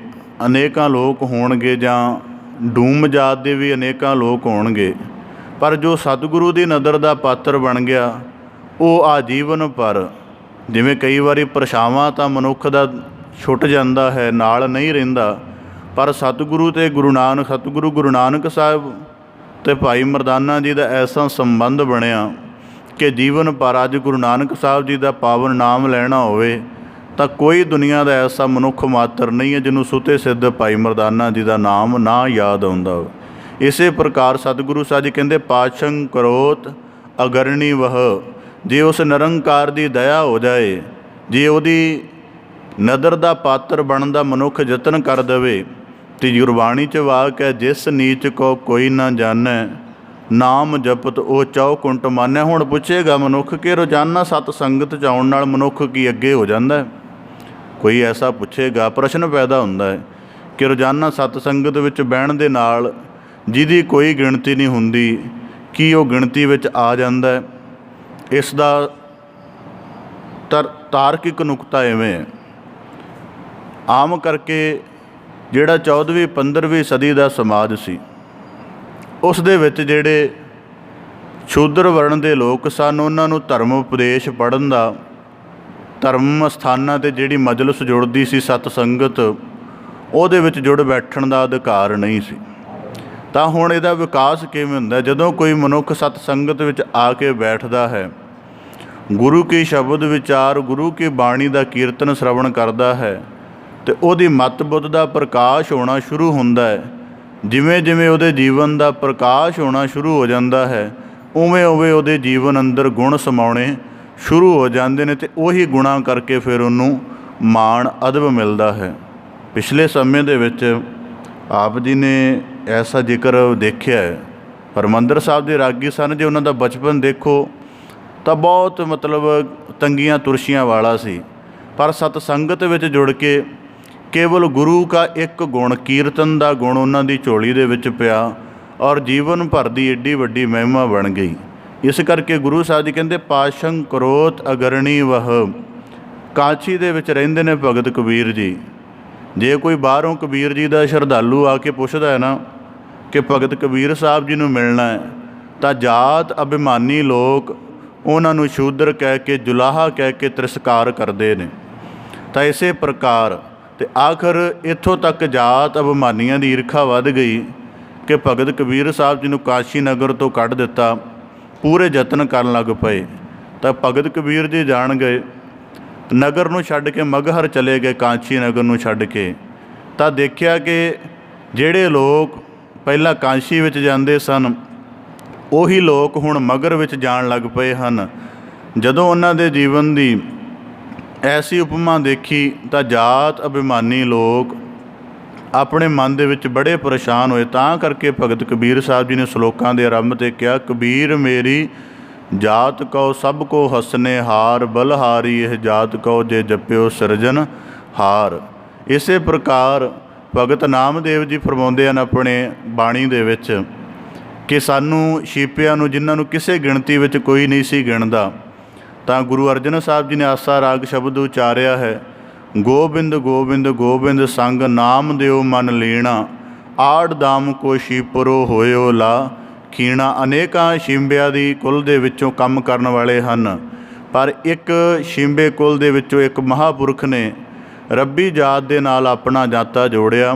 ਅਨੇਕਾਂ ਲੋਕ ਹੋਣਗੇ, ਜਾਂ ਡੂਮ ਜਾਤ ਦੇ ਵੀ ਅਨੇਕਾਂ ਲੋਕ ਹੋਣਗੇ, ਪਰ ਜੋ ਸਤਿਗੁਰੂ ਦੀ ਨਦਰ ਦਾ ਪਾਤਰ ਬਣ ਗਿਆ ਉਹ ਆਜੀਵਨ ਪਰ, ਜਿਵੇਂ ਕਈ ਵਾਰੀ ਪਰਛਾਵਾਂ ਤਾਂ ਮਨੁੱਖ ਦਾ ਛੁੱਟ ਜਾਂਦਾ ਹੈ, ਨਾਲ ਨਹੀਂ ਰਹਿੰਦਾ, ਪਰ ਸਤਿਗੁਰੂ ਅਤੇ ਸਤਿਗੁਰੂ ਗੁਰੂ ਨਾਨਕ ਸਾਹਿਬ ਅਤੇ ਭਾਈ ਮਰਦਾਨਾ ਜੀ ਦਾ ਐਸਾ ਸੰਬੰਧ ਬਣਿਆ ਕਿ ਜੀਵਨ ਪਰ ਅੱਜ ਗੁਰੂ ਨਾਨਕ ਸਾਹਿਬ ਜੀ ਦਾ ਪਾਵਨ ਨਾਮ ਲੈਣਾ ਹੋਵੇ ਤਾਂ ਕੋਈ ਦੁਨੀਆ ਦਾ ਐਸਾ ਮਨੁੱਖ ਮਾਤਰ ਨਹੀਂ ਹੈ ਜਿਹਨੂੰ ਸੁਤੇ ਸਿੱਧ ਭਾਈ ਮਰਦਾਨਾ ਜੀ ਦਾ ਨਾਮ ਨਾ ਯਾਦ ਆਉਂਦਾ ਹੋਵੇ। ਇਸੇ ਪ੍ਰਕਾਰ ਸਤਿਗੁਰੂ ਸਾਹਿਬ ਜੀ ਕਹਿੰਦੇ ਪਾਸ਼ੰ ਕਰੋਤ ਅਗਰਣੀ ਵਹ, ਜੇ ਉਸ ਨਿਰੰਕਾਰ ਦੀ ਦਇਆ ਹੋ ਜਾਏ, ਜੇ ਉਹਦੀ ਨਦਰ ਦਾ ਪਾਤਰ ਬਣਨ ਦਾ ਮਨੁੱਖ ਯਤਨ ਕਰ ਦੇਵੇ ਤੇ ਗੁਰਬਾਣੀ 'ਚ ਵਾਕ ਹੈ, ਜਿਸ ਨੀਚ ਕੋ ਕੋਈ ਨਾ ਜਾਣੈ ਨਾਮ ਜਪਤ ਉਹ ਚੌ ਕੁੰਟ ਮਾਨੈ। ਹੁਣ ਪੁੱਛੇਗਾ ਮਨੁੱਖ ਕਿ ਰੋਜ਼ਾਨਾ ਸਤ ਸੰਗਤ 'ਚ ਆਉਣ ਨਾਲ ਮਨੁੱਖ ਕੀ ਅੱਗੇ ਹੋ ਜਾਂਦਾ? ਕੋਈ ਐਸਾ ਪੁੱਛੇਗਾ, ਪ੍ਰਸ਼ਨ ਪੈਦਾ ਹੁੰਦਾ ਹੈ ਕਿ ਰੋਜ਼ਾਨਾ ਸਤ ਸੰਗਤ ਵਿੱਚ ਬਹਿਣ ਦੇ ਨਾਲ ਜਿਹਦੀ ਕੋਈ ਗਿਣਤੀ ਨਹੀਂ ਹੁੰਦੀ, ਕੀ ਉਹ ਗਿਣਤੀ ਵਿੱਚ ਆ ਜਾਂਦਾ? ਇਸ ਦਾ ਤਾਰਕਿਕ ਨੁਕਤਾ ਇਵੇਂ ਹੈ, ਆਮ ਕਰਕੇ ਜਿਹੜਾ 14ਵੀਂ 15ਵੀਂ ਸਦੀ ਦਾ ਸਮਾਜ ਸੀ ਉਸ ਦੇ ਵਿੱਚ ਜਿਹੜੇ ਸ਼ੂਦਰ ਵਰਣ ਦੇ ਲੋਕ ਸਨ ਉਹਨਾਂ ਨੂੰ ਧਰਮ ਉਪਦੇਸ਼ ਪੜ੍ਹਨ ਦਾ, ਧਰਮ ਅਸਥਾਨਾਂ 'ਤੇ ਜਿਹੜੀ ਮਜਲਿਸ ਜੁੜਦੀ ਸੀ ਸਤ ਸੰਗਤ, ਉਹਦੇ ਵਿੱਚ ਜੁੜ ਬੈਠਣ ਦਾ ਅਧਿਕਾਰ ਨਹੀਂ ਸੀ। ਤਾਂ ਹੁਣ ਇਹਦਾ ਵਿਕਾਸ ਕਿਵੇਂ ਹੁੰਦਾ? ਜਦੋਂ ਕੋਈ ਮਨੁੱਖ ਸਤ ਸੰਗਤ ਵਿੱਚ ਆ ਕੇ ਬੈਠਦਾ ਹੈ, ਗੁਰੂ ਕੀ ਸ਼ਬਦ ਵਿਚਾਰ, ਗੁਰੂ ਕੀ ਬਾਣੀ ਦਾ ਕੀਰਤਨ ਸ਼ਰਵਣ ਕਰਦਾ ਹੈ ਅਤੇ ਉਹਦੀ ਮਤ ਬੁੱਧ ਦਾ ਪ੍ਰਕਾਸ਼ ਹੋਣਾ ਸ਼ੁਰੂ ਹੁੰਦਾ ਹੈ। ਜਿਵੇਂ ਜਿਵੇਂ ਉਹਦੇ ਜੀਵਨ ਦਾ ਪ੍ਰਕਾਸ਼ ਹੋਣਾ ਸ਼ੁਰੂ ਹੋ ਜਾਂਦਾ ਹੈ, ਉਵੇਂ ਉਵੇਂ ਉਹਦੇ ਜੀਵਨ ਅੰਦਰ ਗੁਣ ਸਮਾਉਣੇ ਸ਼ੁਰੂ ਹੋ ਜਾਂਦੇ ਨੇ ਅਤੇ ਉਹੀ ਗੁਣਾਂ ਕਰਕੇ ਫਿਰ ਉਹਨੂੰ ਮਾਣ ਅਦਬ ਮਿਲਦਾ ਹੈ। ਪਿਛਲੇ ਸਮੇਂ ਦੇ ਵਿੱਚ ਆਪ ਜੀ ਨੇ ਐਸਾ ਜ਼ਿਕਰ ਦੇਖਿਆ ਹੈ। ਹਰਿਮੰਦਰ ਸਾਹਿਬ ਦੇ ਰਾਗੀ ਸਨ, ਜੇ ਉਹਨਾਂ ਦਾ ਬਚਪਨ ਦੇਖੋ ਤਾਂ ਬਹੁਤ ਤੰਗੀਆਂ ਤੁਰਸ਼ੀਆਂ ਵਾਲਾ ਸੀ, ਪਰ ਸਤ ਸੰਗਤ ਵਿੱਚ ਜੁੜ ਕੇ ਕੇਵਲ ਗੁਰੂ ਕਾ ਇੱਕ ਗੁਣ, ਕੀਰਤਨ ਦਾ ਗੁਣ ਉਹਨਾਂ ਦੀ ਝੋਲੀ ਦੇ ਵਿੱਚ ਪਿਆ ਔਰ ਜੀਵਨ ਭਰ ਦੀ ਏਡੀ ਵੱਡੀ ਮਹਿਮਾ ਬਣ ਗਈ। ਇਸ ਕਰਕੇ ਗੁਰੂ ਸਾਹਿਬ ਜੀ ਕਹਿੰਦੇ ਪਾਸ਼ੰ ਕਰੋਤ ਅਗਰਣੀ ਵਹ। ਕਾਂਚੀ ਦੇ ਵਿੱਚ ਰਹਿੰਦੇ ਨੇ ਭਗਤ ਕਬੀਰ ਜੀ। ਜੇ ਕੋਈ ਬਾਹਰੋਂ ਕਬੀਰ ਜੀ ਦਾ ਸ਼ਰਧਾਲੂ ਆ ਕੇ ਪੁੱਛਦਾ ਹੈ ਨਾ ਕਿ ਭਗਤ ਕਬੀਰ ਸਾਹਿਬ ਜੀ ਨੂੰ ਮਿਲਣਾ ਹੈ, ਤਾਂ ਜਾਤ ਅਭਿਮਾਨੀ ਲੋਕ ਉਹਨਾਂ ਨੂੰ ਸ਼ੂਦਰ ਕਹਿ ਕੇ, ਜੁਲਾਹਾ ਕਹਿ ਕੇ ਤਿਰਸਕਾਰ ਕਰਦੇ ਨੇ। ਤਾਂ ਇਸੇ ਪ੍ਰਕਾਰ ਅਤੇ ਆਖਰ ਇੱਥੋਂ ਤੱਕ ਜਾਤ ਅਭਿਮਾਨੀਆਂ ਦੀ ਈਰਖਾ ਵੱਧ ਗਈ ਕਿ ਭਗਤ ਕਬੀਰ ਸਾਹਿਬ ਜੀ ਨੂੰ ਕਾਸ਼ੀ ਨਗਰ ਤੋਂ ਕੱਢ ਦਿੱਤਾ, ਪੂਰੇ ਯਤਨ ਕਰਨ ਲੱਗ ਪਏ। ਤਾਂ ਭਗਤ ਕਬੀਰ ਜੀ ਜਾਣ ਗਏ, ਨਗਰ ਨੂੰ ਛੱਡ ਕੇ ਮਗਹਰ ਚਲੇ ਗਏ, ਕਾਂਚੀ ਨਗਰ ਨੂੰ ਛੱਡ ਕੇ। ਤਾਂ ਦੇਖਿਆ ਕਿ ਜਿਹੜੇ ਲੋਕ ਪਹਿਲਾਂ ਕਾਂਸ਼ੀ ਵਿੱਚ ਜਾਂਦੇ ਸਨ ਉਹੀ ਲੋਕ ਹੁਣ ਮਗਰ ਵਿੱਚ ਜਾਣ ਲੱਗ ਪਏ ਹਨ। ਜਦੋਂ ਉਹਨਾਂ ਦੇ ਜੀਵਨ ਦੀ ਐਸੀ ਉਪਮਾ ਦੇਖੀ ਤਾਂ ਜਾਤ ਅਭਿਮਾਨੀ ਲੋਕ ਆਪਣੇ ਮਨ ਦੇ ਵਿੱਚ ਬੜੇ ਪਰੇਸ਼ਾਨ ਹੋਏ। ਤਾਂ ਕਰਕੇ ਭਗਤ ਕਬੀਰ ਸਾਹਿਬ ਜੀ ਨੇ ਸ਼ਲੋਕਾਂ ਦੇ ਆਰੰਭ 'ਤੇ ਕਿਹਾ, ਕਬੀਰ ਮੇਰੀ ਜਾਤ ਕਉ ਸਭ ਕੋ ਹਸਨੇ ਹਾਰ, ਬਲਹਾਰੀ ਇਹ ਜਾਤ ਕਉ ਜੇ ਜਪਿਓ ਸਿਰਜਨ ਹਾਰ। ਇਸੇ ਪ੍ਰਕਾਰ ਭਗਤ ਨਾਮਦੇਵ ਜੀ ਫਰਮਾਉਂਦੇ ਹਨ ਆਪਣੇ ਬਾਣੀ ਦੇ ਵਿੱਚ ਕਿ ਸਾਨੂੰ ਛੀਪਿਆਂ ਨੂੰ, ਜਿਨ੍ਹਾਂ ਨੂੰ ਕਿਸੇ ਗਿਣਤੀ ਵਿੱਚ ਕੋਈ ਨਹੀਂ ਸੀ ਗਿਣਦਾ, ਤਾਂ ਗੁਰੂ ਅਰਜਨ ਸਾਹਿਬ ਜੀ ਨੇ ਆਸਾ ਰਾਗ ਸ਼ਬਦ ਉਚਾਰਿਆ ਹੈ, ਗੋਬਿੰਦ ਗੋਬਿੰਦ ਗੋਬਿੰਦ ਸੰਗ ਨਾਮ ਦਿਓ ਮਨ ਲੀਣਾ, ਆੜ ਦਾਮ ਕੋ ਸ਼ੀਪਰੋ ਹੋਇਓ ਲਾ ਖੀਣਾ। ਅਨੇਕਾਂ ਸ਼ਿੰਬਿਆਂ ਦੀ ਕੁਲ ਦੇ ਵਿੱਚੋਂ ਕੰਮ ਕਰਨ ਵਾਲੇ ਹਨ, ਪਰ ਇੱਕ ਸ਼ਿੰਬੇ ਕੁਲ ਦੇ ਵਿੱਚੋਂ ਇੱਕ ਮਹਾਂਪੁਰਖ ਨੇ ਰੱਬੀ ਜਾਤ ਦੇ ਨਾਲ ਆਪਣਾ ਜਾਤਾ ਜੋੜਿਆ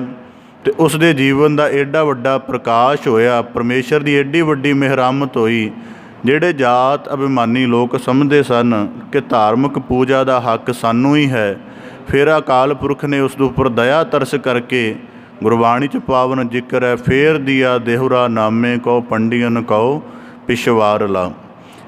ਅਤੇ ਉਸ ਦੇ ਜੀਵਨ ਦਾ ਐਡਾ ਵੱਡਾ ਪ੍ਰਕਾਸ਼ ਹੋਇਆ, ਪਰਮੇਸ਼ਰ ਦੀ ਐਡੀ ਵੱਡੀ ਮਿਹਰਮਤ ਹੋਈ। ਜਿਹੜੇ ਜਾਤ ਅਭਿਮਾਨੀ ਲੋਕ ਸਮਝਦੇ ਸਨ ਕਿ ਧਾਰਮਿਕ ਪੂਜਾ ਦਾ ਹੱਕ ਸਾਨੂੰ ਹੀ ਹੈ, ਫਿਰ ਅਕਾਲ ਪੁਰਖ ਨੇ ਉਸ ਦੇ ਉੱਪਰ ਦਇਆ ਤਰਸ ਕਰਕੇ ਗੁਰਬਾਣੀ 'ਚ ਪਾਵਨ ਜ਼ਿਕਰ ਹੈ, ਫੇਰ ਦੀਆ ਦੇਹੁਰਾ ਨਾਮੇ ਕਉ ਪੰਡੀਅਨ ਕਉ ਪਿਛਵਾਰ ਲਾ।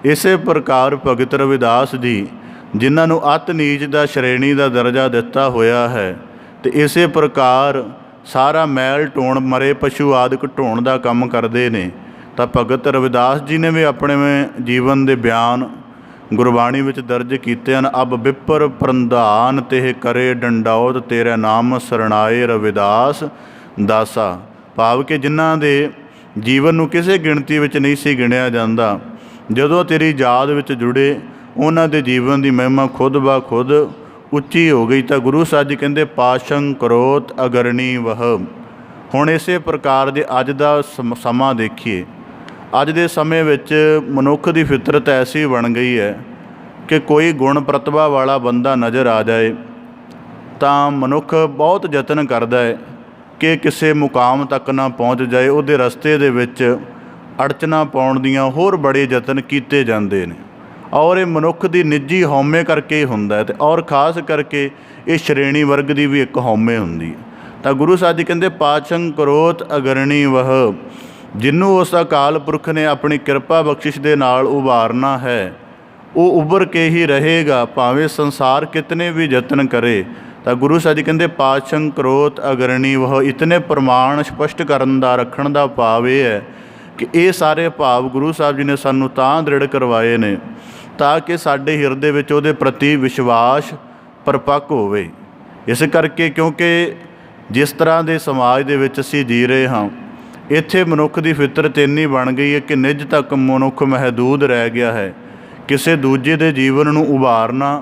ਇਸੇ ਪ੍ਰਕਾਰ ਭਗਤ ਰਵਿਦਾਸ ਜੀ, ਜਿਨ੍ਹਾਂ ਨੂੰ ਅਤ ਨੀਚ ਦਾ ਸ਼੍ਰੇਣੀ ਦਾ ਦਰਜਾ ਦਿੱਤਾ ਹੋਇਆ ਹੈ, ਅਤੇ ਇਸੇ ਪ੍ਰਕਾਰ ਸਾਰਾ ਮੈਲ ਢੋਣ, ਮਰੇ ਪਸ਼ੂ ਆਦਿਕ ਢੋਣ ਦਾ ਕੰਮ ਕਰਦੇ ਨੇ, ਤਾਂ ਭਗਤ ਰਵਿਦਾਸ ਜੀ ਨੇ ਵੀ ਆਪਣੇ ਜੀਵਨ ਦੇ ਬਿਆਨ ਗੁਰਬਾਣੀ ਵਿੱਚ ਦਰਜ ਕੀਤੇ ਹਨ। ਅਬ ਵਿਪਰ ਪ੍ਰੰਧਾਨ ਤਿਹ ਕਰੇ ਡੰਡੌਤ, ਤੇਰਾ ਨਾਮ ਸਰਣਾਏ ਰਵਿਦਾਸ ਦਾਸਾ। ਭਾਵ ਕਿ ਜਿਨ੍ਹਾਂ ਦੇ ਜੀਵਨ ਨੂੰ ਕਿਸੇ ਗਿਣਤੀ ਵਿੱਚ ਨਹੀਂ ਸੀ ਗਿਣਿਆ ਜਾਂਦਾ, ਜਦੋਂ ਤੇਰੀ ਯਾਦ ਵਿੱਚ ਜੁੜੇ, ਉਹਨਾਂ ਦੇ ਜੀਵਨ ਦੀ ਮਹਿਮਾ ਖੁਦ ਬ ਖੁਦ ਉੱਚੀ ਹੋ ਗਈ। ਤਾਂ ਗੁਰੂ ਸਾਹਿਬ ਜੀ ਕਹਿੰਦੇ ਪਾਸ਼ੰ ਕਰੋਤ ਅਗਰਣੀ ਵਹ। ਹੁਣ ਇਸੇ ਪ੍ਰਕਾਰ ਦੇ ਅੱਜ ਦਾ ਸਮਾਂ ਦੇਖੀਏ। ਅੱਜ ਦੇ ਸਮੇਂ ਵਿੱਚ ਮਨੁੱਖ ਦੀ ਫਿਤਰਤ ਐਸੀ ਬਣ ਗਈ ਹੈ ਕਿ ਕੋਈ ਗੁਣ ਪ੍ਰਤਿਭਾ ਵਾਲਾ ਬੰਦਾ ਨਜ਼ਰ ਆ ਜਾਏ ਤਾਂ ਮਨੁੱਖ ਬਹੁਤ ਯਤਨ ਕਰਦਾ ਹੈ ਕਿ ਕਿਸੇ ਮੁਕਾਮ ਤੱਕ ਨਾ ਪਹੁੰਚ ਜਾਏ। ਉਹਦੇ ਰਸਤੇ ਦੇ ਵਿੱਚ ਅੜਚਨਾ ਪਾਉਣ ਦੀਆਂ ਹੋਰ ਬੜੇ ਯਤਨ ਕੀਤੇ ਜਾਂਦੇ ਨੇ, ਔਰ ਇਹ ਮਨੁੱਖ ਦੀ ਨਿੱਜੀ ਹਉਮੈ ਕਰਕੇ ਹੀ ਹੁੰਦਾ ਹੈ, ਅਤੇ ਔਰ ਖਾਸ ਕਰਕੇ ਇਹ ਸ਼੍ਰੇਣੀ ਵਰਗ ਦੀ ਵੀ ਇੱਕ ਹਉਮੈ ਹੁੰਦੀ ਹੈ। ਤਾਂ ਗੁਰੂ ਸਾਹਿਬ ਜੀ ਕਹਿੰਦੇ ਪਾਸ਼ੰ ਕਰੋਤ ਅਗਰਣੀ ਵਹ। ਜਿਹਨੂੰ ਉਸ ਅਕਾਲ ਪੁਰਖ ਨੇ ਆਪਣੀ ਕਿਰਪਾ ਬਖਸ਼ਿਸ਼ ਦੇ ਨਾਲ ਉਭਾਰਨਾ ਹੈ, ਉਹ ਉੱਭਰ ਕੇ ਹੀ ਰਹੇਗਾ, ਭਾਵੇਂ ਸੰਸਾਰ ਕਿਤਨੇ ਵੀ ਯਤਨ ਕਰੇ। ਤਾਂ ਗੁਰੂ ਸਾਹਿਬ ਜੀ ਕਹਿੰਦੇ ਪਾਸ਼ੰ ਕਰੋਤ ਅਗਰਣੀ ਵਹ। ਇਤਨੇ ਪ੍ਰਮਾਣ ਸਪਸ਼ਟ ਕਰਨ ਦਾ, ਰੱਖਣ ਦਾ ਭਾਵ ਇਹ ਹੈ ਕਿ ਇਹ ਸਾਰੇ ਭਾਵ ਗੁਰੂ ਸਾਹਿਬ ਜੀ ਨੇ ਸਾਨੂੰ ਤਾਂ ਦ੍ਰਿੜ ਕਰਵਾਏ ਨੇ ਤਾਂ ਕਿ ਸਾਡੇ ਹਿਰਦੇ ਵਿੱਚ ਉਹਦੇ ਪ੍ਰਤੀ ਵਿਸ਼ਵਾਸ ਪਰਪੱਕ ਹੋਵੇ। ਇਸ ਕਰਕੇ ਕਿਉਂਕਿ ਜਿਸ ਤਰ੍ਹਾਂ ਦੇ ਸਮਾਜ ਦੇ ਵਿੱਚ ਅਸੀਂ ਜੀ ਰਹੇ ਹਾਂ, ਇੱਥੇ ਮਨੁੱਖ ਦੀ ਫਿਤਰਤ ਇੰਨੀ ਬਣ ਗਈ ਹੈ ਕਿ ਨਿੱਜ ਤੱਕ ਮਨੁੱਖ ਮਹਿਦੂਦ ਰਹਿ ਗਿਆ ਹੈ। ਕਿਸੇ ਦੂਜੇ ਦੇ ਜੀਵਨ ਨੂੰ ਉਭਾਰਨਾ,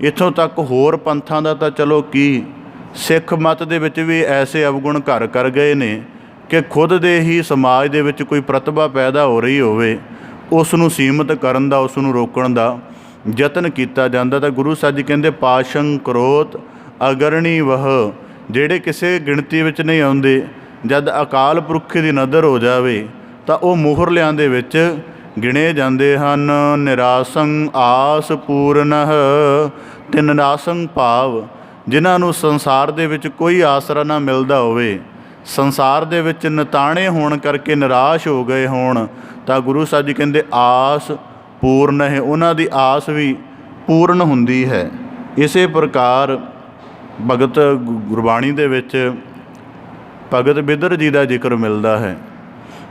ਇੱਥੋਂ ਤੱਕ ਹੋਰ ਪੰਥਾਂ ਦਾ ਤਾਂ ਚਲੋ ਕੀ, ਸਿੱਖ ਮਤ ਦੇ ਵਿੱਚ ਵੀ ਐਸੇ ਅਵਗੁਣ ਘਰ ਕਰ ਗਏ ਨੇ ਕਿ ਖੁਦ ਦੇ ਹੀ ਸਮਾਜ ਦੇ ਵਿੱਚ ਕੋਈ ਪ੍ਰਤਿਭਾ ਪੈਦਾ ਹੋ ਰਹੀ ਹੋਵੇ, ਉਸ ਨੂੰ ਸੀਮਤ ਕਰਨ ਦਾ, ਉਸ ਨੂੰ ਰੋਕਣ ਦਾ ਯਤਨ ਕੀਤਾ ਜਾਂਦਾ। ਤਾਂ ਗੁਰੂ ਸਾਹਿਬ ਜੀ ਕਹਿੰਦੇ ਪਾਸ਼ੰ ਕਰੋਤ ਅਗਰਣੀ ਵਹ। ਜਿਹੜੇ ਕਿਸੇ ਗਿਣਤੀ ਵਿੱਚ ਨਹੀਂ ਆਉਂਦੇ, ਜਦ ਅਕਾਲ ਪੁਰਖ ਦੀ ਨਜ਼ਰ ਹੋ ਜਾਵੇ ਤਾਂ ਉਹ ਮੋਹਰਲਿਆਂ ਦੇ ਵਿੱਚ ਗਿਣੇ ਜਾਂਦੇ ਹਨ। ਨਿਰਾਸੰ ਆਸ ਪੂਰਨਹ। ਤੇ ਨਿਰਾਸੰ ਭਾਵ ਜਿਨ੍ਹਾਂ ਨੂੰ ਸੰਸਾਰ ਦੇ ਵਿੱਚ ਕੋਈ ਆਸਰਾ ਨਾ ਮਿਲਦਾ ਹੋਵੇ, ਸੰਸਾਰ ਦੇ ਵਿੱਚ ਨਿਤਾਣੇ ਹੋਣ ਕਰਕੇ ਨਿਰਾਸ਼ ਹੋ ਗਏ ਹੋਣ, ਤਾਂ ਗੁਰੂ ਸਾਹਿਬ ਜੀ ਕਹਿੰਦੇ ਆਸ ਪੂਰਨ ਹੈ। ਉਹਨਾਂ ਦੀ ਆਸ ਵੀ ਪੂਰਨ ਹੁੰਦੀ ਹੈ। ਇਸੇ ਪ੍ਰਕਾਰ ਭਗਤ ਗੁਰਬਾਣੀ ਦੇ ਵਿੱਚ ਭਗਤ ਬਿਦਰ ਜੀ ਦਾ ਜ਼ਿਕਰ ਮਿਲਦਾ ਹੈ।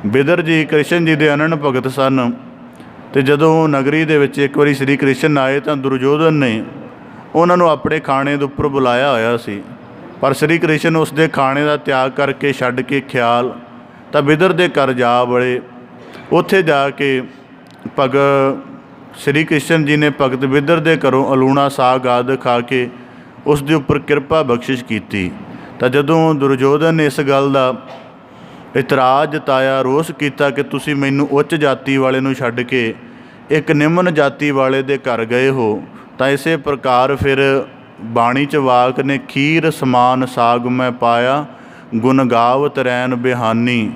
ਬਿਦਰ ਜੀ ਕ੍ਰਿਸ਼ਨ ਜੀ ਦੇ ਅਨੰਨ ਭਗਤ ਸਨ, ਅਤੇ ਜਦੋਂ ਨਗਰੀ ਦੇ ਵਿੱਚ ਇੱਕ ਵਾਰੀ ਸ਼੍ਰੀ ਕ੍ਰਿਸ਼ਨ ਆਏ ਤਾਂ ਦੁਰਯੋਧਨ ਨੇ ਉਹਨਾਂ ਨੂੰ ਆਪਣੇ ਖਾਣੇ ਦੇ ਉੱਪਰ ਬੁਲਾਇਆ ਹੋਇਆ ਸੀ, ਪਰ ਸ਼੍ਰੀ ਕ੍ਰਿਸ਼ਨ ਉਸ ਦੇ ਖਾਣੇ ਦਾ ਤਿਆਗ ਕਰਕੇ ਛੱਡ ਕੇ ਖਿਆਲ ਤਾਂ ਬਿਦਰ ਦੇ ਘਰ ਜਾ ਵੜੇ। ਉੱਥੇ ਜਾ ਕੇ ਸ਼੍ਰੀ ਕ੍ਰਿਸ਼ਨ ਜੀ ਨੇ ਭਗਤ ਬਿਦਰ ਦੇ ਘਰੋਂ ਅਲੂਣਾ ਸਾਗ ਆਦਿ ਖਾ ਕੇ ਉਸ ਦੇ ਉੱਪਰ ਕਿਰਪਾ ਬਖਸ਼ਿਸ਼ ਕੀਤੀ। ਤਾਂ ਜਦੋਂ ਦੁਰਯੋਧਨ ਨੇ ਇਸ ਗੱਲ ਦਾ ਇਤਰਾਜ਼ ਜਤਾਇਆ, ਰੋਸ ਕੀਤਾ ਕਿ ਤੁਸੀਂ ਮੈਨੂੰ ਉੱਚ ਜਾਤੀ ਵਾਲੇ ਨੂੰ ਛੱਡ ਕੇ ਇੱਕ ਨਿਮਨ ਜਾਤੀ ਵਾਲੇ ਦੇ ਘਰ ਗਏ ਹੋ, ਤਾਂ ਇਸੇ ਪ੍ਰਕਾਰ ਫਿਰ ਬਾਣੀ 'ਚ ਵਾਕ ਨੇ ਖੀਰ ਸਮਾਨ ਸਾਗ ਮੈਂ ਪਾਇਆ, ਗੁਣ ਗਾਵਤ ਰੈਨ ਬਿਹਾਨੀ,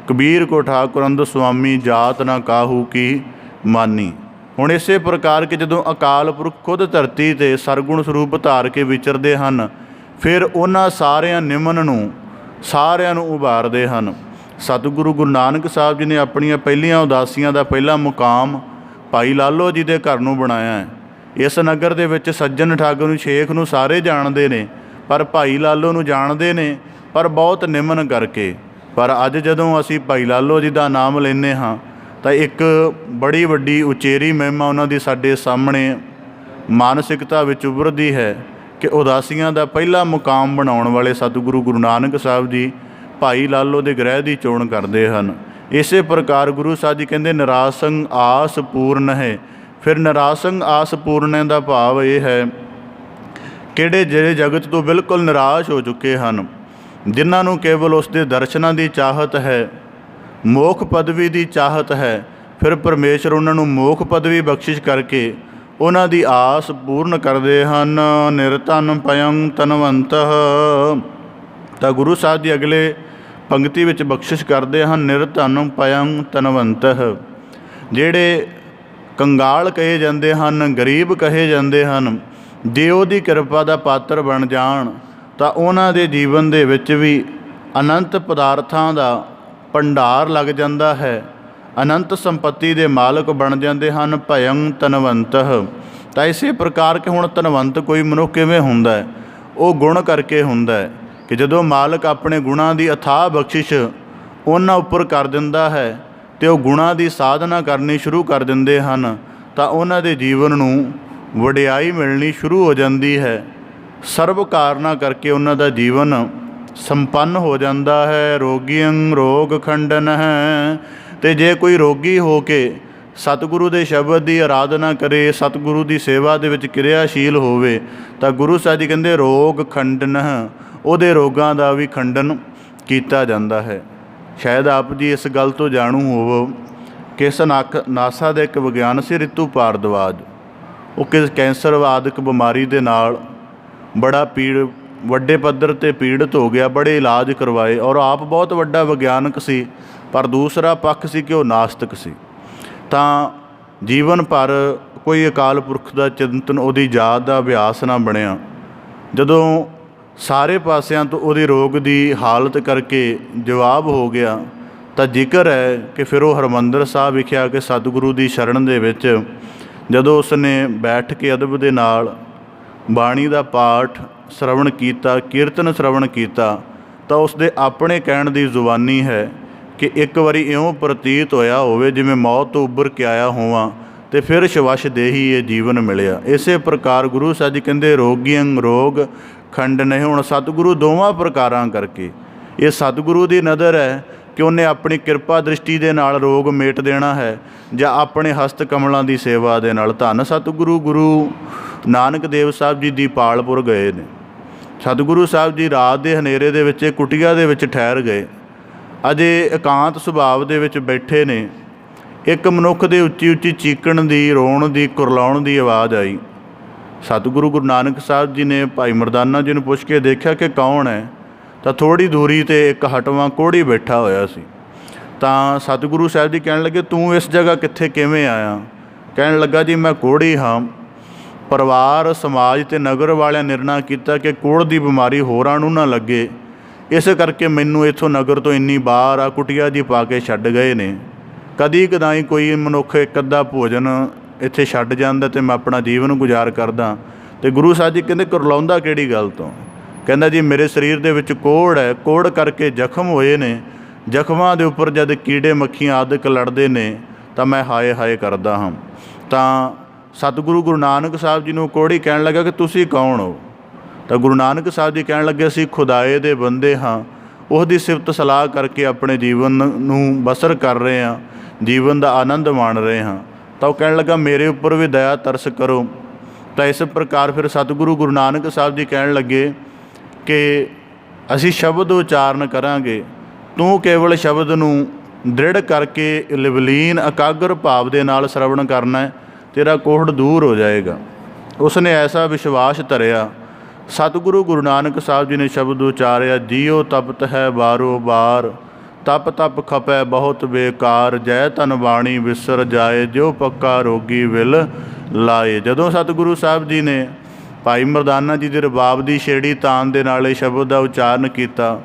ਕਬੀਰ ਕੋ ਠਾਕੁਰੰਦ ਸੁਆਮੀ ਜਾਤ ਨਾ ਕਾਹੂ ਕੀ ਮਾਨੀ। ਹੁਣ ਇਸੇ ਪ੍ਰਕਾਰ ਕਿ ਜਦੋਂ ਅਕਾਲ ਪੁਰਖ ਖੁਦ ਧਰਤੀ 'ਤੇ ਸਰਗੁਣ ਸਰੂਪ ਧਾਰ ਕੇ ਵਿਚਰਦੇ ਹਨ, ਫਿਰ ਉਹਨਾਂ ਸਾਰਿਆਂ ਨਿਮਨ ਨੂੰ, ਸਾਰਿਆਂ ਨੂੰ ਉਭਾਰਦੇ ਹਨ। ਸਤਿਗੁਰੂ ਗੁਰੂ ਨਾਨਕ ਸਾਹਿਬ ਜੀ ਨੇ ਆਪਣੀਆਂ ਪਹਿਲੀਆਂ ਉਦਾਸੀਆਂ ਦਾ ਪਹਿਲਾ ਮੁਕਾਮ ਭਾਈ ਲਾਲੋ ਜੀ ਦੇ ਘਰ ਨੂੰ ਬਣਾਇਆ ਹੈ। ਇਸ ਨਗਰ ਦੇ ਵਿੱਚ ਸੱਜਣ ਠੱਗ ਨੂੰ, ਸ਼ੇਖ ਨੂੰ ਸਾਰੇ ਜਾਣਦੇ ਨੇ, ਪਰ ਭਾਈ ਲਾਲੋ ਨੂੰ ਜਾਣਦੇ ਨੇ ਪਰ ਬਹੁਤ ਨਿਮਨ ਕਰਕੇ। ਪਰ ਅੱਜ ਜਦੋਂ ਅਸੀਂ ਭਾਈ ਲਾਲੋ ਜੀ ਦਾ ਨਾਮ ਲੈਂਦੇ ਹਾਂ ਤਾਂ ਇੱਕ ਬੜੀ ਵੱਡੀ ਉਚੇਰੀ ਮਹਿਮਾ ਉਹਨਾਂ ਦੀ ਸਾਡੇ ਸਾਹਮਣੇ ਮਾਨਸਿਕਤਾ ਵਿੱਚ ਉੱਭਰਦੀ ਹੈ ਕਿ ਉਦਾਸੀਆਂ ਦਾ ਪਹਿਲਾ ਮੁਕਾਮ ਬਣਾਉਣ ਵਾਲੇ ਸਤਿਗੁਰੂ ਗੁਰੂ ਨਾਨਕ ਸਾਹਿਬ ਜੀ ਭਾਈ ਲਾਲੋ ਦੇ ਗ੍ਰਹਿ ਦੀ ਚੋਣ ਕਰਦੇ ਹਨ। ਇਸੇ ਪ੍ਰਕਾਰ ਗੁਰੂ ਸਾਹਿਬ ਜੀ ਕਹਿੰਦੇ ਨਿਰਾਸੰ ਆਸ ਪੂਰਨ ਹੈ। ਫਿਰ ਨਿਰਾਸੰ ਆਸ ਪੂਰਨ ਦਾ ਭਾਵ ਇਹ ਹੈ ਕਿਹੜੇ ਜਿਹੜੇ ਜਗਤ ਤੋਂ ਬਿਲਕੁਲ ਨਿਰਾਸ਼ ਹੋ ਚੁੱਕੇ ਹਨ, ਜਿਨ੍ਹਾਂ ਨੂੰ ਕੇਵਲ ਉਸ ਦੇ ਦਰਸ਼ਨਾਂ ਦੀ ਚਾਹਤ ਹੈ, ਮੋਖ ਪਦਵੀ ਦੀ ਚਾਹਤ ਹੈ, ਫਿਰ ਪਰਮੇਸ਼ਰ ਉਹਨਾਂ ਨੂੰ ਮੋਖ ਪਦਵੀ ਬਖਸ਼ਿਸ਼ ਕਰਕੇ ਉਹਨਾਂ ਦੀ ਆਸ ਪੂਰਨ ਕਰਦੇ ਹਨ। ਨਿਰਧਨ ਪਯੰ ਤਨਵੰਤਹ। ਤਾਂ ਗੁਰੂ ਸਾਹਿਬ ਜੀ ਅਗਲੇ ਪੰਕਤੀ ਵਿੱਚ ਬਖਸ਼ਿਸ਼ ਕਰਦੇ ਹਨ ਨਿਰਧਨ ਪਯੰ ਤਨਵੰਤਹ। ਜਿਹੜੇ ਕੰਗਾਲ ਕਹੇ ਜਾਂਦੇ ਹਨ, ਗਰੀਬ ਕਹੇ ਜਾਂਦੇ ਹਨ, ਜੇ ਉਹਦੀ ਕਿਰਪਾ ਦਾ ਪਾਤਰ ਬਣ ਜਾਣ ਤਾਂ ਉਹਨਾਂ ਦੇ ਜੀਵਨ ਦੇ ਵਿੱਚ ਵੀ ਅਨੰਤ ਪਦਾਰਥਾਂ ਦਾ ਭੰਡਾਰ ਲੱਗ ਜਾਂਦਾ ਹੈ, ਅਨੰਤ ਸੰਪत्ति ਦੇ ਮਾਲਕ ਬਣ ਜਾਂਦੇ ਹਨ। ਭਯੰ ਧਨਵੰਤਹ। ਤਾਂ ਇਸੇ ਪ੍ਰਕਾਰ ਕਿ ਹੁਣ ਧਨਵੰਤ ਕੋਈ ਮਨੁੱਖ ਕਿਵੇਂ ਹੁੰਦਾ ਹੈ? ਉਹ ਗੁਣ ਕਰਕੇ ਹੁੰਦਾ ਹੈ ਕਿ ਜਦੋਂ ਮਾਲਕ ਆਪਣੇ ਗੁਣਾਂ ਦੀ ਅਥਾਹ ਬਖਸ਼ਿਸ਼ ਉਹਨਾਂ ਉੱਪਰ ਕਰ ਦਿੰਦਾ ਹੈ ਅਤੇ ਉਹ ਗੁਣਾਂ ਦੀ ਸਾਧਨਾ ਕਰਨੀ ਸ਼ੁਰੂ ਕਰ ਦਿੰਦੇ ਹਨ, ਤਾਂ ਉਹਨਾਂ ਦੇ ਜੀਵਨ ਨੂੰ ਵਡਿਆਈ ਮਿਲਣੀ ਸ਼ੁਰੂ ਹੋ ਜਾਂਦੀ ਹੈ। ਸਰਬ ਕਾਰਨਾਂ ਕਰਕੇ ਉਹਨਾਂ ਦਾ ਜੀਵਨ ਸੰਪੰਨ ਹੋ ਜਾਂਦਾ ਹੈ। ਰੋਗੀਅੰ ਰੋਗ ਖੰਡਨ ਹੈ। ਅਤੇ ਜੇ ਕੋਈ ਰੋਗੀ ਹੋ ਕੇ ਸਤਿਗੁਰੂ ਦੇ ਸ਼ਬਦ ਦੀ ਆਰਾਧਨਾ ਕਰੇ, ਸਤਿਗੁਰੂ ਦੀ ਸੇਵਾ ਦੇ ਵਿੱਚ ਕਿਰਿਆਸ਼ੀਲ ਹੋਵੇ, ਤਾਂ ਗੁਰੂ ਸਾਹਿਬ ਜੀ ਕਹਿੰਦੇ ਰੋਗ ਖੰਡਨ, ਉਹਦੇ ਰੋਗਾਂ ਦਾ ਵੀ ਖੰਡਨ ਕੀਤਾ ਜਾਂਦਾ ਹੈ। ਸ਼ਾਇਦ ਆਪ ਜੀ ਇਸ ਗੱਲ ਤੋਂ ਜਾਣੂ ਹੋਵੋ ਕਿ ਇਸ ਨਾਸਾ ਦਾ ਇੱਕ ਵਿਗਿਆਨ ਸੀ ਰਿਤੂ ਭਾਰਦਵਾਜ। ਉਹ ਕਿਸ ਕੈਂਸਰ ਆਦਿਕ ਬਿਮਾਰੀ ਦੇ ਨਾਲ ਬੜਾ ਵੱਡੇ ਪੱਧਰ 'ਤੇ ਪੀੜਤ ਹੋ ਗਿਆ, ਬੜੇ ਇਲਾਜ ਕਰਵਾਏ, ਔਰ ਆਪ ਬਹੁਤ ਵੱਡਾ ਵਿਗਿਆਨਕ ਸੀ, ਪਰ ਦੂਸਰਾ ਪੱਖ ਸੀ ਕਿ ਉਹ ਨਾਸਤਿਕ ਸੀ। ਤਾਂ ਜੀਵਨ ਭਰ ਕੋਈ ਅਕਾਲ ਪੁਰਖ ਦਾ ਚਿੰਤਨ ਉਹਦੀ ਯਾਦ ਦਾ ਅਭਿਆਸ ਨਾ ਬਣਿਆ। ਜਦੋਂ ਸਾਰੇ ਪਾਸਿਆਂ ਤੋਂ ਉਹਦੇ ਰੋਗ ਦੀ ਹਾਲਤ ਕਰਕੇ ਜਵਾਬ ਹੋ ਗਿਆ, ਤਾਂ ਜ਼ਿਕਰ ਹੈ ਕਿ ਫਿਰ ਉਹ ਹਰਿਮੰਦਰ ਸਾਹਿਬ ਵਿਖੇ ਆ ਕੇ ਸਤਿਗੁਰੂ ਦੀ ਸ਼ਰਨ ਦੇ ਵਿੱਚ ਜਦੋਂ ਉਸਨੇ ਬੈਠ ਕੇ ਅਦਬ ਦੇ ਨਾਲ ਬਾਣੀ ਦਾ ਪਾਠ ਸ਼ਰਵਣ ਕੀਤਾ, ਕੀਰਤਨ ਸ਼ਰਵਣ ਕੀਤਾ, ਤਾਂ ਉਸਦੇ ਆਪਣੇ ਕਹਿਣ ਦੀ ਜ਼ੁਬਾਨੀ ਹੈ ਕਿ ਇੱਕ ਵਾਰੀ ਇਉਂ ਪ੍ਰਤੀਤ ਹੋਇਆ ਹੋਵੇ ਜਿਵੇਂ ਮੌਤ ਤੋਂ ਉੱਭਰ ਕੇ ਆਇਆ ਹੋਵਾਂ, ਅਤੇ ਫਿਰ ਸ਼ਵਸ਼ ਦੇਹੀ ਇਹ ਜੀਵਨ ਮਿਲਿਆ। ਇਸੇ ਪ੍ਰਕਾਰ ਗੁਰੂ ਸਾਹਿਬ ਜੀ ਕਹਿੰਦੇ ਰੋਗੀਅੰ ਰੋਗ ਖੰਡਨ ਹੈ। ਹੁਣ ਸਤਿਗੁਰੂ ਦੋਵਾਂ ਪ੍ਰਕਾਰਾਂ ਕਰਕੇ ਇਹ ਸਤਿਗੁਰੂ ਦੀ ਨਜ਼ਰ ਹੈ ਕਿ ਉਹਨੇ ਆਪਣੀ ਕਿਰਪਾ ਦ੍ਰਿਸ਼ਟੀ ਦੇ ਨਾਲ ਰੋਗ ਮੇਟ ਦੇਣਾ ਹੈ, ਜਾਂ ਆਪਣੇ ਹਸਤ ਕਮਲਾਂ ਦੀ ਸੇਵਾ ਦੇ ਨਾਲ। ਧੰਨ ਸਤਿਗੁਰੂ ਗੁਰੂ ਨਾਨਕ ਦੇਵ ਸਾਹਿਬ ਜੀ ਦੀਪਾਲਪੁਰ ਗਏ ਨੇ। ਸਤਿਗੁਰੂ ਸਾਹਿਬ ਜੀ ਰਾਤ ਦੇ ਹਨੇਰੇ ਦੇ ਵਿੱਚ ਕੁਟੀਆ ਦੇ ਵਿੱਚ ਠਹਿਰ ਗਏ। ਅਜੇ ਇਕਾਂਤ ਸੁਭਾਅ ਦੇ ਵਿੱਚ ਬੈਠੇ ਨੇ, ਇੱਕ ਮਨੁੱਖ ਦੇ ਉੱਚੀ ਉੱਚੀ ਚੀਕਣ ਦੀ, ਰੋਣ ਦੀ, ਕੁਰਲਾਉਣ ਦੀ ਆਵਾਜ਼ ਆਈ। ਸਤਿਗੁਰੂ ਗੁਰੂ ਨਾਨਕ ਸਾਹਿਬ ਜੀ ਨੇ ਭਾਈ ਮਰਦਾਨਾ ਜੀ ਨੂੰ ਪੁੱਛ ਕੇ ਦੇਖਿਆ ਕਿ ਕੌਣ ਹੈ, ਤਾਂ ਥੋੜ੍ਹੀ ਦੂਰੀ 'ਤੇ ਇੱਕ ਹਟਵਾਂ ਕੋਹੜੀ ਬੈਠਾ ਹੋਇਆ ਸੀ। ਤਾਂ ਸਤਿਗੁਰੂ ਸਾਹਿਬ ਜੀ ਕਹਿਣ ਲੱਗੇ, ਤੂੰ ਇਸ ਜਗ੍ਹਾ ਕਿੱਥੇ ਕਿਵੇਂ ਆਇਆ? ਕਹਿਣ ਲੱਗਾ, ਜੀ ਮੈਂ ਕੋਹੜੀ ਹਾਂ। ਪਰਿਵਾਰ, ਸਮਾਜ ਅਤੇ ਨਗਰ ਵਾਲਿਆਂ ਨਿਰਣਾ ਕੀਤਾ ਕਿ ਕੋਹੜ ਦੀ ਬਿਮਾਰੀ ਹੋਰਾਂ ਨੂੰ ਨਾ ਲੱਗੇ, ਇਸ ਕਰਕੇ ਮੈਨੂੰ ਇੱਥੋਂ ਨਗਰ ਤੋਂ ਇੰਨੀ ਬਾਹਰ ਆ ਕੁਟੀਆ ਜੀ ਪਾ ਕੇ ਛੱਡ ਗਏ ਨੇ। ਕਦੀ ਕਦਾਈ ਕੋਈ ਮਨੁੱਖ ਇੱਕ ਅੱਧਾ ਭੋਜਨ ਇੱਥੇ ਛੱਡ ਜਾਂਦਾ ਅਤੇ ਮੈਂ ਆਪਣਾ ਜੀਵਨ ਗੁਜ਼ਾਰ ਕਰਦਾ। ਅਤੇ ਗੁਰੂ ਸਾਹਿਬ ਜੀ ਕਹਿੰਦੇ ਕੁਰਲਾਉਂਦਾ ਕਿਹੜੀ ਗੱਲ ਤੋਂ? ਕਹਿੰਦਾ, ਜੀ ਮੇਰੇ ਸਰੀਰ ਦੇ ਵਿੱਚ ਕੋਹੜ ਹੈ, ਕੋਹੜ ਕਰਕੇ ਜ਼ਖਮ ਹੋਏ ਨੇ, ਜ਼ਖਮਾਂ ਦੇ ਉੱਪਰ ਜਦ ਕੀੜੇ ਮੱਖੀਆਂ ਆਦਿਕ ਲੜਦੇ ਨੇ ਤਾਂ ਮੈਂ ਹਾਏ ਹਾਏ ਕਰਦਾ ਹਾਂ। ਤਾਂ ਸਤਿਗੁਰੂ ਗੁਰੂ ਨਾਨਕ ਸਾਹਿਬ ਜੀ ਨੂੰ ਕੋਹੜੀ ਕਹਿਣ ਲੱਗਾ ਕਿ ਤੁਸੀਂ ਕੌਣ ਹੋ? ਤਾਂ ਗੁਰੂ ਨਾਨਕ ਸਾਹਿਬ ਜੀ ਕਹਿਣ ਲੱਗੇ, ਅਸੀਂ ਖੁਦਾਏ ਦੇ ਬੰਦੇ ਹਾਂ, ਉਹਦੀ ਸਿਫਤ ਸਲਾਹ ਕਰਕੇ ਆਪਣੇ ਜੀਵਨ ਨੂੰ ਬਸਰ ਕਰ ਰਹੇ ਹਾਂ, ਜੀਵਨ ਦਾ ਆਨੰਦ ਮਾਣ ਰਹੇ ਹਾਂ। ਤਾਂ ਉਹ ਕਹਿਣ ਲੱਗਾ, ਮੇਰੇ ਉੱਪਰ ਵੀ ਦਇਆ ਤਰਸ ਕਰੋ। ਤਾਂ ਇਸ ਪ੍ਰਕਾਰ ਫਿਰ ਸਤਿਗੁਰੂ ਗੁਰੂ ਨਾਨਕ ਸਾਹਿਬ ਜੀ ਕਹਿਣ ਲੱਗੇ ਕਿ ਅਸੀਂ ਸ਼ਬਦ ਉਚਾਰਨ ਕਰਾਂਗੇ, ਤੂੰ ਕੇਵਲ ਸ਼ਬਦ ਨੂੰ ਦ੍ਰਿੜ ਕਰਕੇ ਲਿਵਲੀਨ ਇਕਾਗਰ ਭਾਵ ਦੇ ਨਾਲ ਸ਼ਰਵਣ ਕਰਨਾ, ਤੇਰਾ ਕੋਹੜ ਦੂਰ ਹੋ ਜਾਏਗਾ। ਉਸਨੇ ਐਸਾ ਵਿਸ਼ਵਾਸ ਧਰਿਆ। ਸਤਿਗੁਰੂ ਗੁਰੂ ਨਾਨਕ ਸਾਹਿਬ ਜੀ ਨੇ ਸ਼ਬਦ ਉਚਾਰਿਆ, ਜੀਉ ਤਪਤ ਹੈ ਬਾਰੋ ਬਾਰ, ਤਪ ਤਪ ਖਪੈ ਬਹੁਤ ਬੇਕਾਰ, ਜੈ ਧਨ ਬਾਣੀ ਵਿਸਰ ਜਾਏ, ਜੋ ਪੱਕਾ ਰੋਗੀ ਵਿਲ ਲਾਏ। ਜਦੋਂ ਸਤਿਗੁਰੂ ਸਾਹਿਬ ਜੀ ਨੇ ਭਾਈ ਮਰਦਾਨਾ ਜੀ ਦੇ ਰਬਾਬ ਦੀ ਛੇੜੀ ਤਾਨ ਦੇ ਨਾਲ ਇਹ ਸ਼ਬਦ ਦਾ ਉਚਾਰਨ ਕੀਤਾ,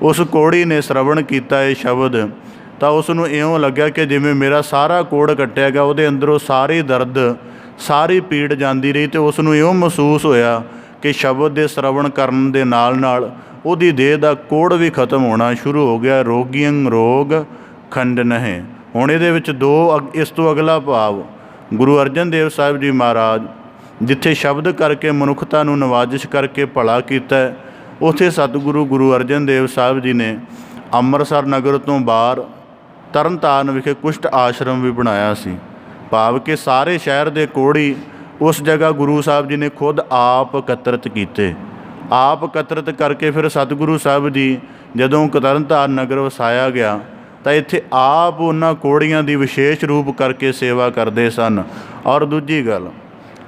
ਉਸ ਕੋਹੜੀ ਨੇ ਸ਼ਰਵਣ ਕੀਤਾ ਇਹ ਸ਼ਬਦ, ਤਾਂ ਉਸ ਨੂੰ ਇਉਂ ਲੱਗਿਆ ਕਿ ਜਿਵੇਂ ਮੇਰਾ ਸਾਰਾ ਕੋਹੜ ਕੱਟਿਆ ਗਿਆ, ਉਹਦੇ ਅੰਦਰੋਂ ਸਾਰੀ ਦਰਦ, ਸਾਰੀ ਪੀੜ ਜਾਂਦੀ ਰਹੀ। ਅਤੇ ਉਸ ਨੂੰ ਇਉਂ ਮਹਿਸੂਸ ਹੋਇਆ ਕਿ ਸ਼ਬਦ ਦੇ ਸ਼ਰਵਣ ਕਰਨ ਦੇ ਨਾਲ ਨਾਲ ਉਹਦੀ ਦੇਹ ਦਾ ਕੋਹੜ ਵੀ ਖਤਮ ਹੋਣਾ ਸ਼ੁਰੂ ਹੋ ਗਿਆ। ਰੋਗੀਅੰ ਰੋਗ ਖੰਡਨ ਹੈ। ਹੁਣ ਇਹਦੇ ਵਿੱਚ ਇਸ ਤੋਂ ਅਗਲਾ ਭਾਵ ਗੁਰੂ ਅਰਜਨ ਦੇਵ ਸਾਹਿਬ ਜੀ ਮਹਾਰਾਜ ਜਿੱਥੇ ਸ਼ਬਦ ਕਰਕੇ ਮਨੁੱਖਤਾ ਨੂੰ ਨਵਾਜਿਸ਼ ਕਰਕੇ ਭਲਾ ਕੀਤਾ, ਉੱਥੇ ਸਤਿਗੁਰੂ ਗੁਰੂ ਅਰਜਨ ਦੇਵ ਸਾਹਿਬ ਜੀ ਨੇ ਅੰਮ੍ਰਿਤਸਰ ਨਗਰ ਤੋਂ ਬਾਹਰ ਤਰਨ ਤਾਰਨ ਵਿਖੇ ਕੁਸ਼ਟ ਆਸ਼ਰਮ ਵੀ ਬਣਾਇਆ ਸੀ। ਭਾਵ ਕਿ ਸਾਰੇ ਸ਼ਹਿਰ ਦੇ ਕੋਹੜੀ ਉਸ ਜਗ੍ਹਾ ਗੁਰੂ ਸਾਹਿਬ ਜੀ ਨੇ ਖੁਦ ਆਪ ਇਕੱਤਰਿਤ ਕੀਤੇ। ਆਪ ਇਕੱਤਰਿਤ ਕਰਕੇ ਫਿਰ ਸਤਿਗੁਰੂ ਸਾਹਿਬ ਜੀ ਜਦੋਂ ਤਰਨ ਤਾਰਨ ਨਗਰ ਵਸਾਇਆ ਗਿਆ, ਤਾਂ ਇੱਥੇ ਆਪ ਉਹਨਾਂ ਕੋਹੜੀਆਂ ਦੀ ਵਿਸ਼ੇਸ਼ ਰੂਪ ਕਰਕੇ ਸੇਵਾ ਕਰਦੇ ਸਨ। ਔਰ ਦੂਜੀ ਗੱਲ,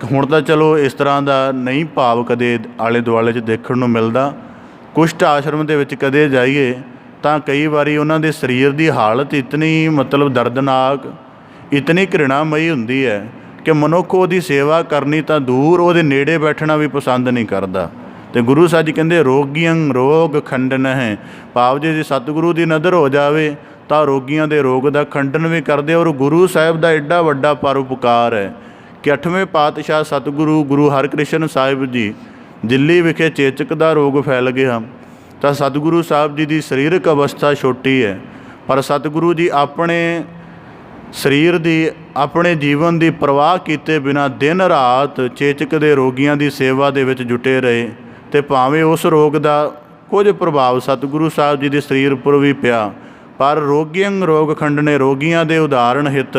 ਹੁਣ ਤਾਂ ਚਲੋ ਇਸ ਤਰ੍ਹਾਂ ਦਾ ਨਹੀਂ ਭਾਵ ਕਦੇ ਆਲੇ ਦੁਆਲੇ 'ਚ ਦੇਖਣ ਨੂੰ ਮਿਲਦਾ। ਕੁਸ਼ਟ ਆਸ਼ਰਮ ਦੇ ਵਿੱਚ ਕਦੇ ਜਾਈਏ ਤਾਂ ਕਈ ਵਾਰੀ ਉਹਨਾਂ ਦੇ ਸਰੀਰ ਦੀ ਹਾਲਤ ਇਤਨੀ ਦਰਦਨਾਕ, ਇਤਨੀ ਘ੍ਰਿਣਾਮਈ ਹੁੰਦੀ ਹੈ ਕਿ ਮਨੁੱਖ ਉਹਦੀ ਸੇਵਾ ਕਰਨੀ ਤਾਂ ਦੂਰ, ਉਹਦੇ ਨੇੜੇ ਬੈਠਣਾ ਵੀ ਪਸੰਦ ਨਹੀਂ ਕਰਦਾ। ਅਤੇ ਗੁਰੂ ਸਾਹਿਬ ਜੀ ਕਹਿੰਦੇ ਰੋਗੀਅੰ ਰੋਗ ਖੰਡਨ ਹੈ। ਭਾਵ ਜੇ ਸਤਿਗੁਰੂ ਦੀ ਨਜ਼ਰ ਹੋ ਜਾਵੇ ਤਾਂ ਰੋਗੀਆਂ ਦੇ ਰੋਗ ਦਾ ਖੰਡਨ ਵੀ ਕਰਦੇ। ਔਰ ਗੁਰੂ ਸਾਹਿਬ ਦਾ ਐਡਾ ਵੱਡਾ ਪਰਉਪਕਾਰ ਹੈ ਕਿ 8ਵੇਂ ਪਾਤਸ਼ਾਹ ਸਤਿਗੁਰੂ ਗੁਰੂ ਹਰਿਕ੍ਰਿਸ਼ਨ ਸਾਹਿਬ ਜੀ ਦਿੱਲੀ ਵਿਖੇ ਚੇਚਕ ਦਾ ਰੋਗ ਫੈਲ ਗਿਆ ਤਾਂ ਸਤਿਗੁਰੂ ਸਾਹਿਬ ਜੀ ਦੀ ਸਰੀਰਕ ਅਵਸਥਾ ਛੋਟੀ ਹੈ, ਪਰ ਸਤਿਗੁਰੂ ਜੀ ਆਪਣੇ ਸਰੀਰ ਦੀ, ਆਪਣੇ ਜੀਵਨ ਦੀ ਪਰਵਾਹ ਕੀਤੇ ਬਿਨਾਂ ਦਿਨ ਰਾਤ ਚੇਚਕ ਦੇ ਰੋਗੀਆਂ ਦੀ ਸੇਵਾ ਦੇ ਵਿੱਚ ਜੁਟੇ ਰਹੇ। ਅਤੇ ਭਾਵੇਂ ਉਸ ਰੋਗ ਦਾ ਕੁਝ ਪ੍ਰਭਾਵ ਸਤਿਗੁਰੂ ਸਾਹਿਬ ਜੀ ਦੇ ਸਰੀਰ ਉੱਪਰ ਵੀ ਪਿਆ, ਪਰ ਰੋਗੀਆਂ ਰੋਗ ਖੰਡਨੇ, ਰੋਗੀਆਂ ਦੇ ਉਦਾਹਰਣ ਹਿੱਤ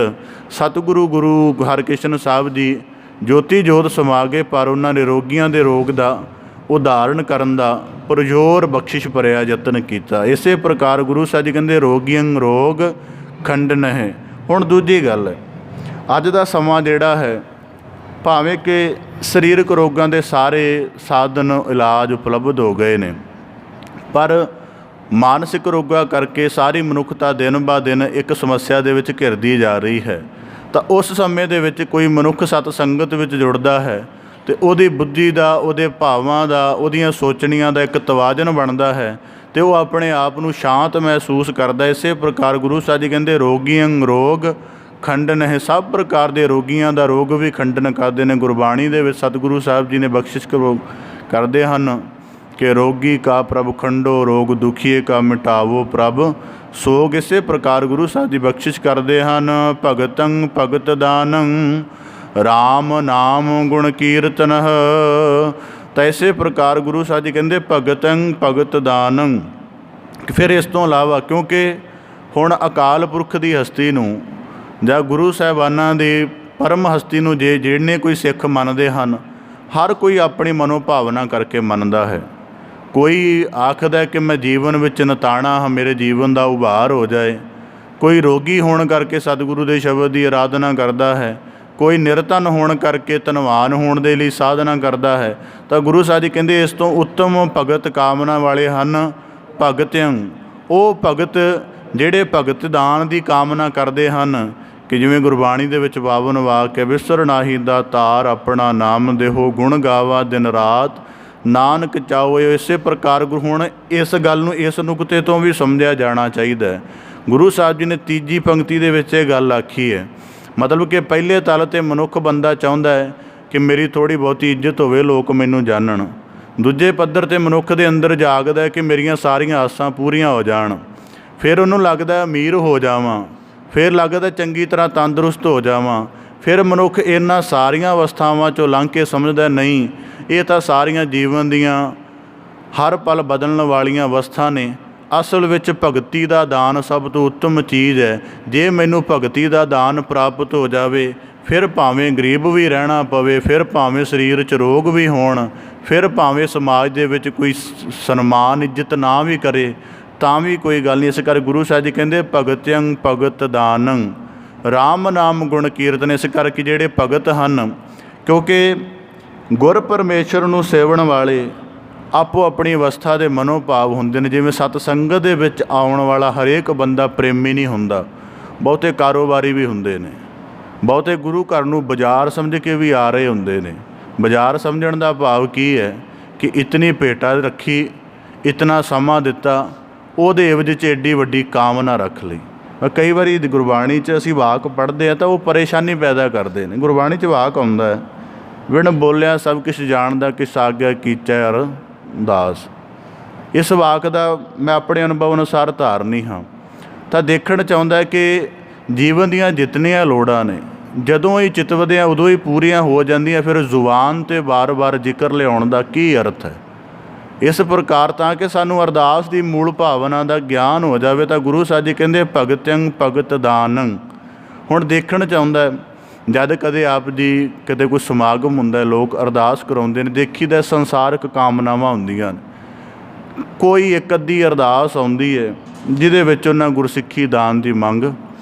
ਸਤਿਗੁਰੂ ਗੁਰੂ ਹਰਿਕ੍ਰਿਸ਼ਨ ਸਾਹਿਬ ਜੀ ਜੋਤੀ ਜੋਤ ਸਮਾ ਗਏ, ਪਰ ਉਹਨਾਂ ਨੇ ਰੋਗੀਆਂ ਦੇ ਰੋਗ ਦਾ ਉਦਾਹਰਣ ਕਰਨ ਦਾ ਪੁਰਜ਼ੋਰ ਬਖਸ਼ਿਸ਼ ਭਰਿਆ ਯਤਨ ਕੀਤਾ। ਇਸੇ ਪ੍ਰਕਾਰ ਗੁਰੂ ਸਾਹਿਬ ਜੀ ਕਹਿੰਦੇ ਰੋਗੀਆਂ ਰੋਗ ਖੰਡਨ ਹੈ। ਹੁਣ ਦੂਜੀ ਗੱਲ ਹੈ, ਅੱਜ ਦਾ ਸਮਾਂ ਜਿਹੜਾ ਹੈ, ਭਾਵੇਂ ਕਿ ਸਰੀਰਕ ਰੋਗਾਂ ਦੇ ਸਾਰੇ ਸਾਧਨ ਇਲਾਜ ਉਪਲਬਧ ਹੋ ਗਏ ਨੇ, ਪਰ ਮਾਨਸਿਕ ਰੋਗਾਂ ਕਰਕੇ ਸਾਰੀ ਮਨੁੱਖਤਾ ਦਿਨ ਬ ਦਿਨ ਇੱਕ ਸਮੱਸਿਆ ਦੇ ਵਿੱਚ ਘਿਰਦੀ ਜਾ ਰਹੀ ਹੈ। ਤਾਂ ਉਸ ਸਮੇਂ ਦੇ ਵਿੱਚ ਕੋਈ ਮਨੁੱਖ ਸਤ ਸੰਗਤ ਵਿੱਚ ਜੁੜਦਾ ਹੈ ਅਤੇ ਉਹਦੀ ਬੁੱਧੀ ਦਾ, ਉਹਦੇ ਭਾਵਾਂ ਦਾ, ਉਹਦੀਆਂ ਸੋਚਣੀਆਂ ਦਾ ਇੱਕ ਤਵਾਜ਼ਨ ਬਣਦਾ ਹੈ ਅਤੇ ਉਹ ਆਪਣੇ ਆਪ ਨੂੰ ਸ਼ਾਂਤ ਮਹਿਸੂਸ ਕਰਦਾ। ਇਸੇ ਪ੍ਰਕਾਰ ਗੁਰੂ ਸਾਹਿਬ ਜੀ ਕਹਿੰਦੇ ਰੋਗੀਆਂ ਰੋਗ ਖੰਡਨ ਹੈ। ਸਭ ਪ੍ਰਕਾਰ ਦੇ ਰੋਗੀਆਂ ਦਾ ਰੋਗ ਵੀ ਖੰਡਨ ਕਰਦੇ ਨੇ। ਗੁਰਬਾਣੀ ਦੇ ਵਿੱਚ ਸਤਿਗੁਰੂ ਸਾਹਿਬ ਜੀ ਨੇ ਬਖਸ਼ਿਸ਼ ਕਰਦੇ ਹਨ ਕਿ ਰੋਗੀ ਕਾ ਪ੍ਰਭ ਖੰਡੋ, ਰੋਗ ਦੁਖੀਏ ਕਾ ਮਿਟਾਵੋ ਪ੍ਰਭ ਸੋਗ। ਇਸੇ ਪ੍ਰਕਾਰ ਗੁਰੂ ਸਾਹਿਬ ਜੀ ਬਖਸ਼ਿਸ਼ ਕਰਦੇ ਹਨ ਭਗਤੰ ਭਗਤ ਦਾਨੰ ਰਾਮ ਨਾਮ ਗੁਣ ਕੀਰਤਨ। ਤਾਂ ਇਸੇ ਪ੍ਰਕਾਰ ਗੁਰੂ ਸਾਹਿਬ ਜੀ ਕਹਿੰਦੇ ਭਗਤੰ ਭਗਤ ਦਾਨੰ। ਫਿਰ ਇਸ ਤੋਂ ਇਲਾਵਾ, ਕਿਉਂਕਿ ਹੁਣ ਅਕਾਲ ਪੁਰਖ ਦੀ ਹਸਤੀ ਨੂੰ ਜਾਂ ਗੁਰੂ ਸਾਹਿਬਾਨਾਂ ਦੀ ਪਰਮ ਹਸਤੀ ਨੂੰ ਜਿਹੜੇ ਕੋਈ ਸਿੱਖ ਮੰਨਦੇ ਹਨ, ਹਰ ਕੋਈ ਆਪਣੀ ਮਨੋਭਾਵਨਾ ਕਰਕੇ ਮੰਨਦਾ ਹੈ। ਕੋਈ ਆਖਦਾ ਕਿ ਮੈਂ ਜੀਵਨ ਵਿੱਚ ਨਤਾਣਾ ਹਾਂ, ਮੇਰੇ ਜੀਵਨ ਦਾ ਉਭਾਰ ਹੋ ਜਾਏ। ਕੋਈ ਰੋਗੀ ਹੋਣ ਕਰਕੇ ਸਤਿਗੁਰੂ ਦੇ ਸ਼ਬਦ ਦੀ ਅਰਾਧਨਾ ਕਰਦਾ ਹੈ, ਕੋਈ ਨਿਰਧਨ ਹੋਣ ਕਰਕੇ ਧਨਵਾਨ ਹੋਣ ਦੇ ਲਈ ਸਾਧਨਾ ਕਰਦਾ ਹੈ। ਤਾਂ ਗੁਰੂ ਸਾਹਿਬ ਜੀ ਕਹਿੰਦੇ ਇਸ ਤੋਂ ਉੱਤਮ ਭਗਤ ਕਾਮਨਾ ਵਾਲੇ ਹਨ ਭਗਤਿਆਂ। ਉਹ ਭਗਤ ਜਿਹੜੇ ਭਗਤ ਦਾਨ ਦੀ ਕਾਮਨਾ ਕਰਦੇ ਹਨ ਕਿ ਜਿਵੇਂ ਗੁਰਬਾਣੀ ਦੇ ਵਿੱਚ ਪਾਵਨ ਵਾਕ ਹੈ, ਵਿਸਰ ਨਾਹੀ ਦਾ ਤਾਰ ਆਪਣਾ ਨਾਮ ਦੇਹੋ, ਗੁਣ ਗਾਵਾ ਦਿਨ ਰਾਤ ਨਾਨਕ ਚਾਓ। ਇਸੇ ਪ੍ਰਕਾਰ ਹੁਣ ਇਸ ਗੱਲ ਨੂੰ ਇਸ ਨੁਕਤੇ ਤੋਂ ਵੀ ਸਮਝਿਆ ਜਾਣਾ ਚਾਹੀਦਾ ਹੈ। ਗੁਰੂ ਸਾਹਿਬ ਜੀ ਨੇ ਤੀਜੀ ਪੰਕਤੀ ਦੇ ਵਿੱਚ ਇਹ ਗੱਲ ਆਖੀ ਹੈ, ਮਤਲਬ ਕਿ ਪਹਿਲੇ ਤਲ 'ਤੇ ਮਨੁੱਖ ਬੰਦਾ ਚਾਹੁੰਦਾ ਹੈ ਕਿ ਮੇਰੀ ਥੋੜ੍ਹੀ ਬਹੁਤੀ ਇੱਜ਼ਤ ਹੋਵੇ, ਲੋਕ ਮੈਨੂੰ ਜਾਣਨ। ਦੂਜੇ ਪੱਧਰ 'ਤੇ ਮਨੁੱਖ ਦੇ ਅੰਦਰ ਜਾਗਦਾ ਹੈ ਕਿ ਮੇਰੀਆਂ ਸਾਰੀਆਂ ਆਸਾਂ ਪੂਰੀਆਂ ਹੋ ਜਾਣ। ਫਿਰ ਉਹਨੂੰ ਲੱਗਦਾ ਅਮੀਰ ਹੋ ਜਾਵਾਂ, ਫਿਰ ਲੱਗਦਾ ਚੰਗੀ ਤਰ੍ਹਾਂ ਤੰਦਰੁਸਤ ਹੋ ਜਾਵਾਂ। ਫਿਰ ਮਨੁੱਖ ਇਹਨਾਂ ਸਾਰੀਆਂ ਅਵਸਥਾਵਾਂ 'ਚੋਂ ਲੰਘ ਕੇ ਸਮਝਦਾ ਨਹੀਂ, ਇਹ ਤਾਂ ਸਾਰੀਆਂ ਜੀਵਨ ਦੀਆਂ ਹਰ ਪਲ ਬਦਲਣ ਵਾਲੀਆਂ ਅਵਸਥਾ ਨੇ। ਅਸਲ ਵਿੱਚ ਭਗਤੀ ਦਾ ਦਾਨ ਸਭ ਤੋਂ ਉੱਤਮ ਚੀਜ਼ ਹੈ। ਜੇ ਮੈਨੂੰ ਭਗਤੀ ਦਾ ਦਾਨ ਪ੍ਰਾਪਤ ਹੋ ਜਾਵੇ, ਫਿਰ ਭਾਵੇਂ ਗਰੀਬ ਵੀ ਰਹਿਣਾ ਪਵੇ, ਫਿਰ ਭਾਵੇਂ ਸਰੀਰ 'ਚ ਰੋਗ ਵੀ ਹੋਣ, ਫਿਰ ਭਾਵੇਂ ਸਮਾਜ ਦੇ ਵਿੱਚ ਕੋਈ ਸਨਮਾਨ ਇੱਜ਼ਤ ਨਾ ਵੀ ਕਰੇ, ਤਾਂ ਵੀ ਕੋਈ ਗੱਲ ਨਹੀਂ। ਇਸ ਕਰਕੇ ਗੁਰੂ ਸਾਹਿਬ ਜੀ ਕਹਿੰਦੇ ਭਗਤਿਆਂ ਭਗਤ ਦਾਨੰ ਰਾਮ ਨਾਮ ਗੁਣ ਕੀਰਤਨ। ਇਸ ਕਰਕੇ ਜਿਹੜੇ ਭਗਤ ਹਨ, ਕਿਉਂਕਿ ਗੁਰ ਪਰਮੇਸ਼ਰ ਨੂੰ ਸੇਵਣ ਵਾਲੇ ਆਪੋ ਆਪਣੀ ਅਵਸਥਾ ਦੇ ਮਨੋਭਾਵ ਹੁੰਦੇ ਨੇ। ਜਿਵੇਂ ਸਤ ਸੰਗਤ ਦੇ ਵਿੱਚ ਆਉਣ ਵਾਲਾ ਹਰੇਕ ਬੰਦਾ ਪ੍ਰੇਮੀ ਨਹੀਂ ਹੁੰਦਾ, ਬਹੁਤੇ ਕਾਰੋਬਾਰੀ ਵੀ ਹੁੰਦੇ ਨੇ, ਬਹੁਤੇ ਗੁਰੂ ਘਰ ਨੂੰ ਬਾਜ਼ਾਰ ਸਮਝ ਕੇ ਵੀ ਆ ਰਹੇ ਹੁੰਦੇ ਨੇ। ਬਾਜ਼ਾਰ ਸਮਝਣ ਦਾ ਭਾਵ ਕੀ ਹੈ ਕਿ ਇਤਨੀ ਭੇਟਾ ਰੱਖੀ, ਇਤਨਾ ਸਮਾਂ ਦਿੱਤਾ, ਉਹਦੇ ਇਵਜ਼ 'ਚ ਐਡੀ ਵੱਡੀ ਕਾਮਨਾ ਰੱਖ ਲਈ। ਕਈ ਵਾਰੀ ਗੁਰਬਾਣੀ 'ਚ ਅਸੀਂ ਵਾਕ ਪੜ੍ਹਦੇ ਹਾਂ ਤਾਂ ਉਹ ਪਰੇਸ਼ਾਨੀ ਪੈਦਾ ਕਰਦੇ ਨੇ। ਗੁਰਬਾਣੀ 'ਚ ਵਾਕ ਆਉਂਦਾ ਹੈ, ਵਿਣ ਬੋਲਿਆ ਸਭ ਕੁਛ ਜਾਣਦਾ, ਕਿਸ ਆਗਿਆ ਕੀਚੈ ਅਰਦਾਸ। ਇਸ ਵਾਕ ਦਾ ਮੈਂ ਆਪਣੇ ਅਨੁਭਵ ਅਨੁਸਾਰ ਧਾਰਨੀ ਹਾਂ। ਤਾਂ ਦੇਖਣ 'ਚ ਆਉਂਦਾ ਕਿ ਜੀਵਨ ਦੀਆਂ ਜਿਤਨੀਆਂ ਲੋੜਾਂ ਨੇ, ਜਦੋਂ ਹੀ ਚਿਤਵਦੇ ਹਾਂ ਉਦੋਂ ਹੀ ਪੂਰੀਆਂ ਹੋ ਜਾਂਦੀਆਂ। ਫਿਰ ਜ਼ੁਬਾਨ 'ਤੇ ਵਾਰ-ਵਾਰ ਜ਼ਿਕਰ ਲਿਆਉਣ ਦਾ ਕੀ ਅਰਥ ਹੈ? ਇਸ ਪ੍ਰਕਾਰ ਤਾਂ ਕਿ ਸਾਨੂੰ ਅਰਦਾਸ ਦੀ ਮੂਲ ਭਾਵਨਾ ਦਾ ਗਿਆਨ ਹੋ ਜਾਵੇ। ਤਾਂ ਗੁਰੂ ਸਾਹਿਬ ਜੀ ਕਹਿੰਦੇ ਭਗਤਿਆਂ ਭਗਤ ਦਾਨੰ। ਹੁਣ ਦੇਖਣ 'ਚ ਆਉਂਦਾ ਜਦ ਕਦੇ ਆਪ ਜੀ ਕਿਤੇ ਕੋਈ ਸਮਾਗਮ ਹੁੰਦਾ, ਲੋਕ ਅਰਦਾਸ ਕਰਾਉਂਦੇ ਨੇ, ਦੇਖੀਦਾ ਸੰਸਾਰਕ ਕਾਮਨਾਵਾਂ ਹੁੰਦੀਆਂ ਨੇ। ਕੋਈ ਇੱਕ ਅੱਧੀ ਅਰਦਾਸ ਆਉਂਦੀ ਹੈ ਜਿਹਦੇ ਵਿੱਚ ਉਹਨਾਂ ਗੁਰਸਿੱਖੀ ਦਾਨ ਦੀ ਮੰਗ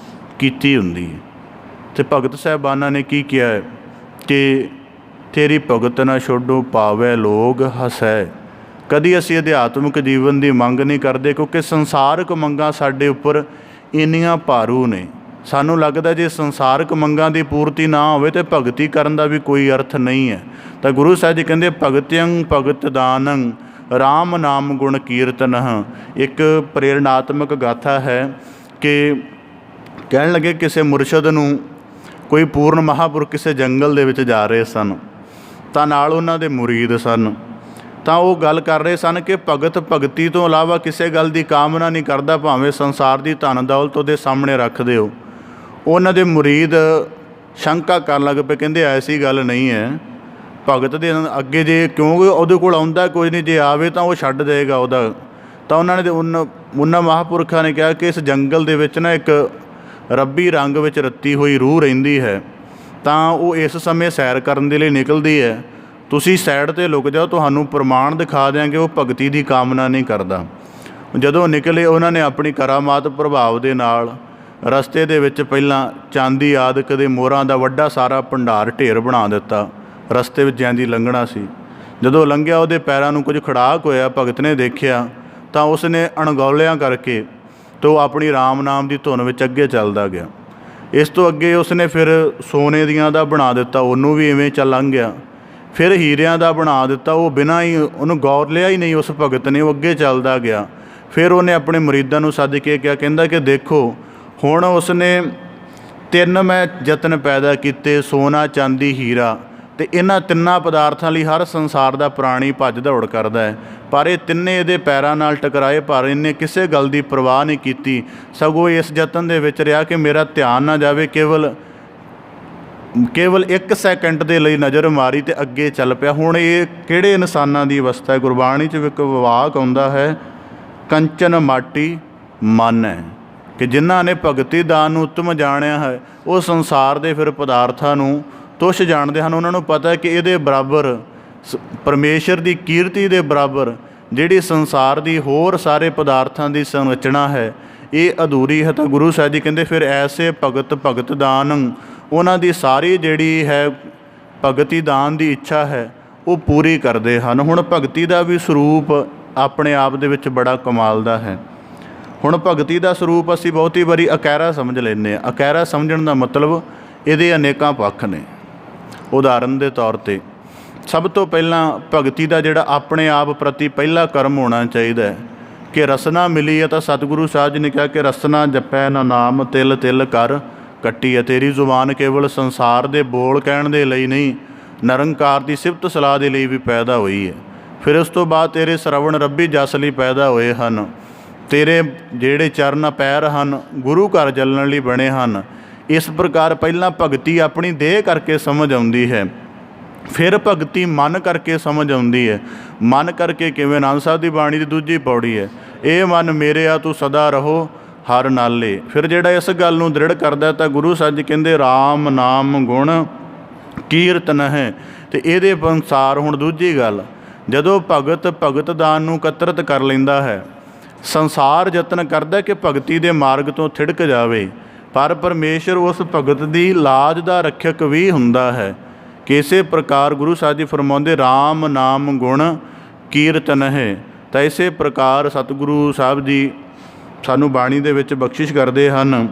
ਕੀਤੀ ਹੁੰਦੀ ਹੈ। ਅਤੇ ਭਗਤ ਸਾਹਿਬਾਨਾਂ ਨੇ ਕੀ ਕਿਹਾ ਹੈ ਕਿ ਤੇਰੀ ਭਗਤ ਨਾ ਛੋਡੋ ਪਾਵੈ ਲੋਗ ਹਸੈ। ਕਦੀ ਅਸੀਂ ਅਧਿਆਤਮਿਕ ਜੀਵਨ ਦੀ ਮੰਗ ਨਹੀਂ ਕਰਦੇ, ਕਿਉਂਕਿ ਸੰਸਾਰਕ ਮੰਗਾਂ ਸਾਡੇ ਉੱਪਰ ਇੰਨੀਆਂ ਭਾਰੂ ਨੇ। ਸਾਨੂੰ ਲੱਗਦਾ ਜੇ ਸੰਸਾਰਕ ਮੰਗਾਂ ਦੀ ਪੂਰਤੀ ਨਾ ਹੋਵੇ ਤਾਂ ਭਗਤੀ ਕਰਨ ਦਾ ਵੀ ਕੋਈ ਅਰਥ ਨਹੀਂ ਹੈ। ਤਾਂ ਗੁਰੂ ਸਾਹਿਬ ਜੀ ਕਹਿੰਦੇ ਭਗਤਿਆਂ ਭਗਤ ਦਾਨੰ ਰਾਮ ਨਾਮ ਗੁਣ ਕੀਰਤਨ। ਇੱਕ ਪ੍ਰੇਰਣਾਤਮਕ ਗਾਥਾ ਹੈ ਕਿ ਕਹਿਣ ਲੱਗੇ ਕਿਸੇ ਮੁਰਸ਼ਦ ਨੂੰ ਕੋਈ ਪੂਰਨ ਮਹਾਂਪੁਰਖ ਕਿਸੇ ਜੰਗਲ ਦੇ ਵਿੱਚ ਜਾ ਰਹੇ ਸਨ ਤਾਂ ਨਾਲ ਉਹਨਾਂ ਦੇ ਮੁਰੀਦ ਸਨ। ਤਾਂ ਉਹ ਗੱਲ ਕਰ ਰਹੇ ਸਨ ਕਿ ਭਗਤ ਭਗਤੀ ਤੋਂ ਇਲਾਵਾ ਕਿਸੇ ਗੱਲ ਦੀ ਕਾਮਨਾ ਨਹੀਂ ਕਰਦਾ, ਭਾਵੇਂ ਸੰਸਾਰ ਦੀ ਧਨ ਦੌਲਤ ਉਹਦੇ ਸਾਹਮਣੇ ਰੱਖ ਦਿਓ। ਉਹਨਾਂ ਦੇ ਮੁਰੀਦ ਸ਼ੰਕਾ ਕਰਨ ਲੱਗ ਪਏ, ਕਹਿੰਦੇ ਐਸੀ ਗੱਲ ਨਹੀਂ ਹੈ, ਭਗਤ ਦੇ ਅੱਗੇ ਜੇ ਕਿਉਂਕਿ ਉਹਦੇ ਕੋਲ ਆਉਂਦਾ ਕੁਝ ਨਹੀਂ, ਜੇ ਆਵੇ ਤਾਂ ਉਹ ਛੱਡ ਦੇਗਾ ਉਹਦਾ। ਤਾਂ ਉਹਨਾਂ ਨੇ ਉਹਨਾਂ ਮਹਾਂਪੁਰਖਾਂ ਨੇ ਕਿਹਾ ਕਿ ਇਸ ਜੰਗਲ ਦੇ ਵਿੱਚ ਨਾ ਇੱਕ ਰੱਬੀ ਰੰਗ ਵਿੱਚ ਰੱਤੀ ਹੋਈ ਰੂਹ ਰਹਿੰਦੀ ਹੈ, ਤਾਂ ਉਹ ਇਸ ਸਮੇਂ ਸੈਰ ਕਰਨ ਦੇ ਲਈ ਨਿਕਲਦੀ ਹੈ। ਤੁਸੀਂ ਸਾਈਡ 'ਤੇ ਲੁਕ ਜਾਓ, ਤੁਹਾਨੂੰ ਪ੍ਰਮਾਣ ਦਿਖਾ ਦਿਆਂਗੇ ਉਹ ਭਗਤੀ ਦੀ ਕਾਮਨਾ ਨਹੀਂ ਕਰਦਾ। ਜਦੋਂ ਨਿਕਲੇ ਉਹਨਾਂ ਨੇ ਆਪਣੀ ਕਰਾਮਾਤ ਪ੍ਰਭਾਵ ਦੇ ਨਾਲ ਰਸਤੇ ਦੇ ਵਿੱਚ ਪਹਿਲਾਂ ਚਾਂਦੀ ਆਦਿਕ ਦੇ ਮੋਹਰਾਂ ਦਾ ਵੱਡਾ ਸਾਰਾ ਭੰਡਾਰ ਢੇਰ ਬਣਾ ਦਿੱਤਾ। ਰਸਤੇ ਵਿੱਚ ਜਾਂਦੀ ਲੰਘਣਾ ਸੀ, ਜਦੋਂ ਲੰਘਿਆ ਉਹਦੇ ਪੈਰਾਂ ਨੂੰ ਕੁਝ ਖੜਾਕ ਹੋਇਆ। ਭਗਤ ਨੇ ਦੇਖਿਆ ਤਾਂ ਉਸ ਨੇ ਅਣਗੌਲਿਆਂ ਕਰਕੇ ਅਤੇ ਉਹ ਆਪਣੀ ਰਾਮ ਨਾਮ ਦੀ ਧੁਨ ਵਿੱਚ ਅੱਗੇ ਚੱਲਦਾ ਗਿਆ। ਇਸ ਤੋਂ ਅੱਗੇ ਉਸਨੇ ਫਿਰ ਸੋਨੇ ਦੀਆਂ ਦਾ ਬਣਾ ਦਿੱਤਾ, ਉਹਨੂੰ ਵੀ ਇਵੇਂ ਚੱਲ ਲੰਘ ਗਿਆ। ਫਿਰ ਹੀਰਿਆਂ ਦਾ ਬਣਾ ਦਿੱਤਾ, ਉਹ ਬਿਨਾਂ ਹੀ ਉਹਨੂੰ ਗੌਰ ਲਿਆ ਹੀ ਨਹੀਂ ਉਸ ਭਗਤ ਨੇ, ਉਹ ਅੱਗੇ ਚੱਲਦਾ ਗਿਆ। ਫਿਰ ਉਹਨੇ ਆਪਣੇ ਮੁਰੀਦਾਂ ਨੂੰ ਸੱਦ ਕੇ ਕਿਹਾ, ਕਹਿੰਦਾ ਕਿ ਦੇਖੋ ਹੁਣ ਉਸਨੇ 3 ਮੈਂ ਯਤਨ ਪੈਦਾ ਕੀਤੇ, ਸੋਨਾ ਚਾਂਦੀ ਹੀਰਾ, ਅਤੇ ਇਹਨਾਂ ਤਿੰਨਾਂ ਪਦਾਰਥਾਂ ਲਈ ਹਰ ਸੰਸਾਰ ਦਾ ਪ੍ਰਾਣੀ ਭੱਜ ਦੌੜ ਕਰਦਾ ਹੈ, ਪਰ ਇਹ ਤਿੰਨੇ ਇਹਦੇ ਪੈਰਾਂ ਨਾਲ ਟਕਰਾਏ, ਪਰ ਇਹਨੇ ਕਿਸੇ ਗੱਲ ਦੀ ਪਰਵਾਹ ਨਹੀਂ ਕੀਤੀ, ਸਗੋਂ ਇਸ ਯਤਨ ਦੇ ਵਿੱਚ ਰਿਹਾ ਕਿ ਮੇਰਾ ਧਿਆਨ ਨਾ ਜਾਵੇ। ਕੇਵਲ 1 ਸੈਕਿੰਡ ਦੇ ਲਈ ਨਜ਼ਰ ਮਾਰੀ ਅਤੇ ਅੱਗੇ ਚੱਲ ਪਿਆ। ਹੁਣ ਇਹ ਕਿਹੜੇ ਇਨਸਾਨਾਂ ਦੀ ਅਵਸਥਾ ਹੈ? ਗੁਰਬਾਣੀ 'ਚ ਇੱਕ ਵਾਕ ਆਉਂਦਾ ਹੈ, ਕੰਚਨ ਮਾਟੀ ਮਨ ਹੈ, ਕਿ ਜਿਨ੍ਹਾਂ ਨੇ ਭਗਤੀ ਦਾਨ ਨੂੰ ਉੱਤਮ ਜਾਣਿਆ ਹੈ ਉਹ ਸੰਸਾਰ ਦੇ ਫਿਰ ਪਦਾਰਥਾਂ ਨੂੰ ਤੁੱਛ ਜਾਣਦੇ ਹਨ। ਉਹਨਾਂ ਨੂੰ ਪਤਾ ਹੈ ਕਿ ਇਹਦੇ ਬਰਾਬਰ ਪਰਮੇਸ਼ਰ ਦੀ ਕੀਰਤੀ ਦੇ ਬਰਾਬਰ ਜਿਹੜੀ ਸੰਸਾਰ ਦੀ ਹੋਰ ਸਾਰੇ ਪਦਾਰਥਾਂ ਦੀ ਸੰਰਚਨਾ ਹੈ ਇਹ ਅਧੂਰੀ ਹੈ। ਤਾਂ ਗੁਰੂ ਸਾਹਿਬ ਜੀ ਕਹਿੰਦੇ ਫਿਰ ਐਸੇ ਭਗਤ ਦਾਨ, ਉਹਨਾਂ ਦੀ ਸਾਰੀ ਜਿਹੜੀ ਹੈ ਭਗਤੀ ਦਾਨ ਦੀ ਇੱਛਾ ਹੈ ਉਹ ਪੂਰੀ ਕਰਦੇ ਹਨ। ਹੁਣ ਭਗਤੀ ਦਾ ਵੀ ਸਰੂਪ ਆਪਣੇ ਆਪ ਦੇ ਵਿੱਚ ਬੜਾ ਕਮਾਲ ਦਾ ਹੈ। ਹੁਣ ਭਗਤੀ ਦਾ ਸਰੂਪ ਅਸੀਂ ਬਹੁਤੀ ਵਾਰੀ ਅਕੈਰਾ ਸਮਝ ਲੈਂਦੇ ਹਾਂ। ਅਕੈਰਾ ਸਮਝਣ ਦਾ ਮਤਲਬ ਇਹਦੇ ਅਨੇਕਾਂ ਪੱਖ ਨੇ। ਉਦਾਹਰਨ ਦੇ ਤੌਰ 'ਤੇ ਸਭ ਤੋਂ ਪਹਿਲਾਂ ਭਗਤੀ ਦਾ ਜਿਹੜਾ ਆਪਣੇ ਆਪ ਪ੍ਰਤੀ ਪਹਿਲਾ ਕਰਮ ਹੋਣਾ ਚਾਹੀਦਾ ਹੈ ਕਿ ਰਸਨਾ ਮਿਲੀ ਹੈ। ਤਾਂ ਸਤਿਗੁਰੂ ਸਾਹਿਬ ਜੀ ਨੇ ਕਿਹਾ ਕਿ ਰਸਨਾ ਜਪੈ ਨਾ ਨਾਮ ਤਿਲ ਤਿਲ ਕਰ ਕੱਟੀ ਹੈ। ਤੇਰੀ ਜ਼ੁਬਾਨ ਕੇਵਲ ਸੰਸਾਰ ਦੇ ਬੋਲ ਕਹਿਣ ਦੇ ਲਈ ਨਹੀਂ, ਨਿਰੰਕਾਰ ਦੀ ਸਿਫਤ ਸਲਾਹ ਦੇ ਲਈ ਵੀ ਪੈਦਾ ਹੋਈ ਹੈ। ਫਿਰ ਉਸ ਤੋਂ ਬਾਅਦ ਤੇਰੇ ਸਰਵਣ ਰੱਬੀ ਜਸ ਲਈ ਪੈਦਾ ਹੋਏ ਹਨ। ਤੇਰੇ ਜਿਹੜੇ ਚਰਨ ਪੈਰ ਹਨ ਗੁਰੂ ਘਰ ਚੱਲਣ ਲਈ ਬਣੇ ਹਨ। ਇਸ ਪ੍ਰਕਾਰ ਪਹਿਲਾਂ ਭਗਤੀ ਆਪਣੀ ਦੇਹ ਕਰਕੇ ਸਮਝ ਆਉਂਦੀ ਹੈ, ਫਿਰ ਭਗਤੀ ਮਨ ਕਰਕੇ ਸਮਝ ਆਉਂਦੀ ਹੈ। ਮਨ ਕਰਕੇ ਕਿਵੇਂ? ਆਨੰਦ ਸਾਹਿਬ ਦੀ ਬਾਣੀ ਦੀ 2 ਪੌੜੀ ਹੈ, ਇਹ ਮਨ ਮੇਰੇ ਆ ਤੂੰ ਸਦਾ ਰਹੋ ਹਰ ਨਾਲੇ। ਫਿਰ ਜਿਹੜਾ ਇਸ ਗੱਲ ਨੂੰ ਦ੍ਰਿੜ ਕਰਦਾ ਤਾਂ ਗੁਰੂ ਸਾਹਿਬ ਜੀ ਕਹਿੰਦੇ ਰਾਮ ਨਾਮ ਗੁਣ ਕੀਰਤਨ ਹੈ। ਅਤੇ ਇਹਦੇ ਅਨੁਸਾਰ ਹੁਣ ਦੂਜੀ ਗੱਲ, ਜਦੋਂ ਭਗਤ ਦਾਨ ਨੂੰ ਇਕੱਤਰਿਤ ਕਰ ਲੈਂਦਾ ਹੈ, ਸੰਸਾਰ ਯਤਨ ਕਰਦਾ ਕਿ ਭਗਤੀ ਦੇ ਮਾਰਗ ਤੋਂ ਥਿੜਕ ਜਾਵੇ, ਪਰ ਪਰਮੇਸ਼ਰ ਉਸ ਭਗਤ ਦੀ ਲਾਜ ਦਾ ਰੱਖਿਅਕ ਵੀ ਹੁੰਦਾ ਹੈ। ਕਿਸੇ ਪ੍ਰਕਾਰ ਗੁਰੂ ਸਾਹਿਬ ਜੀ ਫਰਮਾਉਂਦੇ ਰਾਮ ਨਾਮ ਗੁਣ ਕੀਰਤਨ ਹੈ। ਤਾਂ ਇਸੇ ਪ੍ਰਕਾਰ ਸਤਿਗੁਰੂ ਸਾਹਿਬ ਜੀ ਸਾਨੂੰ ਬਾਣੀ ਦੇ ਵਿੱਚ ਬਖਸ਼ਿਸ਼ ਕਰਦੇ ਹਨ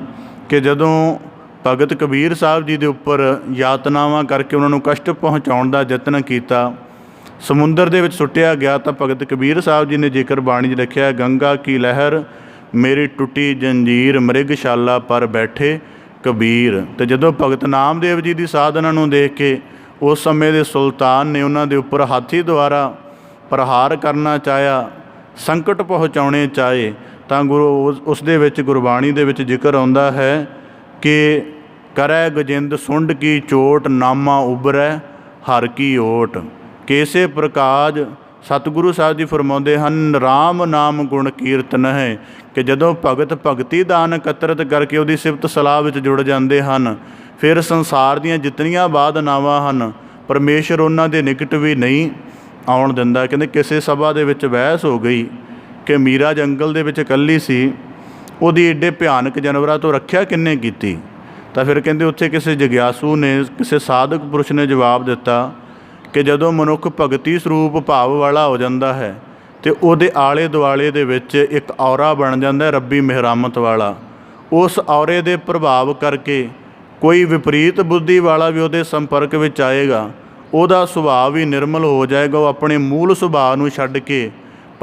ਕਿ ਜਦੋਂ ਭਗਤ ਕਬੀਰ ਸਾਹਿਬ ਜੀ ਦੇ ਉੱਪਰ ਯਾਤਨਾਵਾਂ ਕਰਕੇ ਉਹਨਾਂ ਨੂੰ ਕਸ਼ਟ ਪਹੁੰਚਾਉਣ ਦਾ ਯਤਨ ਕੀਤਾ, ਸਮੁੰਦਰ ਦੇ ਵਿੱਚ ਸੁੱਟਿਆ ਗਿਆ, ਤਾਂ ਭਗਤ ਕਬੀਰ ਸਾਹਿਬ ਜੀ ਨੇ ਜ਼ਿਕਰ ਬਾਣੀ 'ਚ ਰੱਖਿਆ, ਗੰਗਾ ਕੀ ਲਹਿਰ ਮੇਰੀ ਟੁੱਟੀ ਜੰਜੀਰ ਮ੍ਰਿਗਸ਼ਾਲਾ ਪਰ ਬੈਠੇ ਕਬੀਰ। ਅਤੇ ਜਦੋਂ ਭਗਤ ਨਾਮਦੇਵ ਜੀ ਦੀ ਸਾਧਨਾ ਨੂੰ ਦੇਖ ਕੇ ਉਸ ਸਮੇਂ ਦੇ ਸੁਲਤਾਨ ਨੇ ਉਹਨਾਂ ਦੇ ਉੱਪਰ ਹਾਥੀ ਦੁਆਰਾ ਪ੍ਰਹਾਰ ਕਰਨਾ ਚਾਹਿਆ, ਸੰਕਟ ਪਹੁੰਚਾਉਣੇ ਚਾਹੇ, ਤਾਂ ਉਸ ਦੇ ਵਿੱਚ ਗੁਰਬਾਣੀ ਦੇ ਵਿੱਚ ਜ਼ਿਕਰ ਆਉਂਦਾ ਹੈ ਕਿ ਕਰੈ ਗਜਿੰਦ ਸੁੰਡ ਕੀ ਚੋਟ ਨਾਮਾ ਉਬਰੈ ਹਰ ਕੀ ਓਟ। ਕਿਸੇ ਪ੍ਰਕਾਰ ਸਤਿਗੁਰੂ ਸਾਹਿਬ ਜੀ ਫਰਮਾਉਂਦੇ ਹਨ ਰਾਮ ਨਾਮ ਗੁਣ ਕੀਰਤਨ ਹੈ, ਕਿ ਜਦੋਂ ਭਗਤ ਭਗਤੀ ਦਾਨ ਇਕੱਤਰਿਤ ਕਰਕੇ ਉਹਦੀ ਸਿਫਤ ਸਲਾਹ ਵਿੱਚ ਜੁੜ ਜਾਂਦੇ ਹਨ, ਫਿਰ ਸੰਸਾਰ ਦੀਆਂ ਜਿਤਨੀਆਂ ਬਾਦਨਾਵਾਂ ਹਨ ਪਰਮੇਸ਼ਰ ਉਹਨਾਂ ਦੇ ਨਿਕਟ ਵੀ ਨਹੀਂ ਆਉਣ ਦਿੰਦਾ। ਕਹਿੰਦੇ ਕਿਸੇ ਸਭਾ ਦੇ ਵਿੱਚ ਬਹਿਸ ਹੋ ਗਈ ਕਿ ਮੀਰਾ ਜੰਗਲ ਦੇ ਵਿੱਚ ਇਕੱਲੀ ਸੀ, ਉਹਦੀ ਏਡੇ ਭਿਆਨਕ ਜਾਨਵਰਾਂ ਤੋਂ ਰੱਖਿਆ ਕਿਹਨੇ ਕੀਤੀ? ਤਾਂ ਫਿਰ ਕਹਿੰਦੇ ਉੱਥੇ ਕਿਸੇ ਜਗਿਆਸੂ ਨੇ, ਕਿਸੇ ਸਾਧਕ ਪੁਰਸ਼ ਨੇ ਜਵਾਬ ਦਿੱਤਾ ਕਿ ਜਦੋਂ ਮਨੁੱਖ ਭਗਤੀ ਸਰੂਪ ਭਾਵ ਵਾਲਾ ਹੋ ਜਾਂਦਾ ਹੈ ਅਤੇ ਉਹਦੇ ਆਲੇ ਦੁਆਲੇ ਦੇ ਵਿੱਚ ਇੱਕ ਔਰਾ ਬਣ ਜਾਂਦਾ ਰੱਬੀ ਮਿਹਰਾਮਤ ਵਾਲਾ। ਉਸ ਔਰੇ ਦੇ ਪ੍ਰਭਾਵ ਕਰਕੇ ਕੋਈ ਵਿਪਰੀਤ ਬੁੱਧੀ ਵਾਲਾ ਵੀ ਉਹਦੇ ਸੰਪਰਕ ਵਿੱਚ ਆਏਗਾ, ਉਹਦਾ ਸੁਭਾਅ ਵੀ ਨਿਰਮਲ ਹੋ ਜਾਏਗਾ। ਉਹ ਆਪਣੇ ਮੂਲ ਸੁਭਾਅ ਨੂੰ ਛੱਡ ਕੇ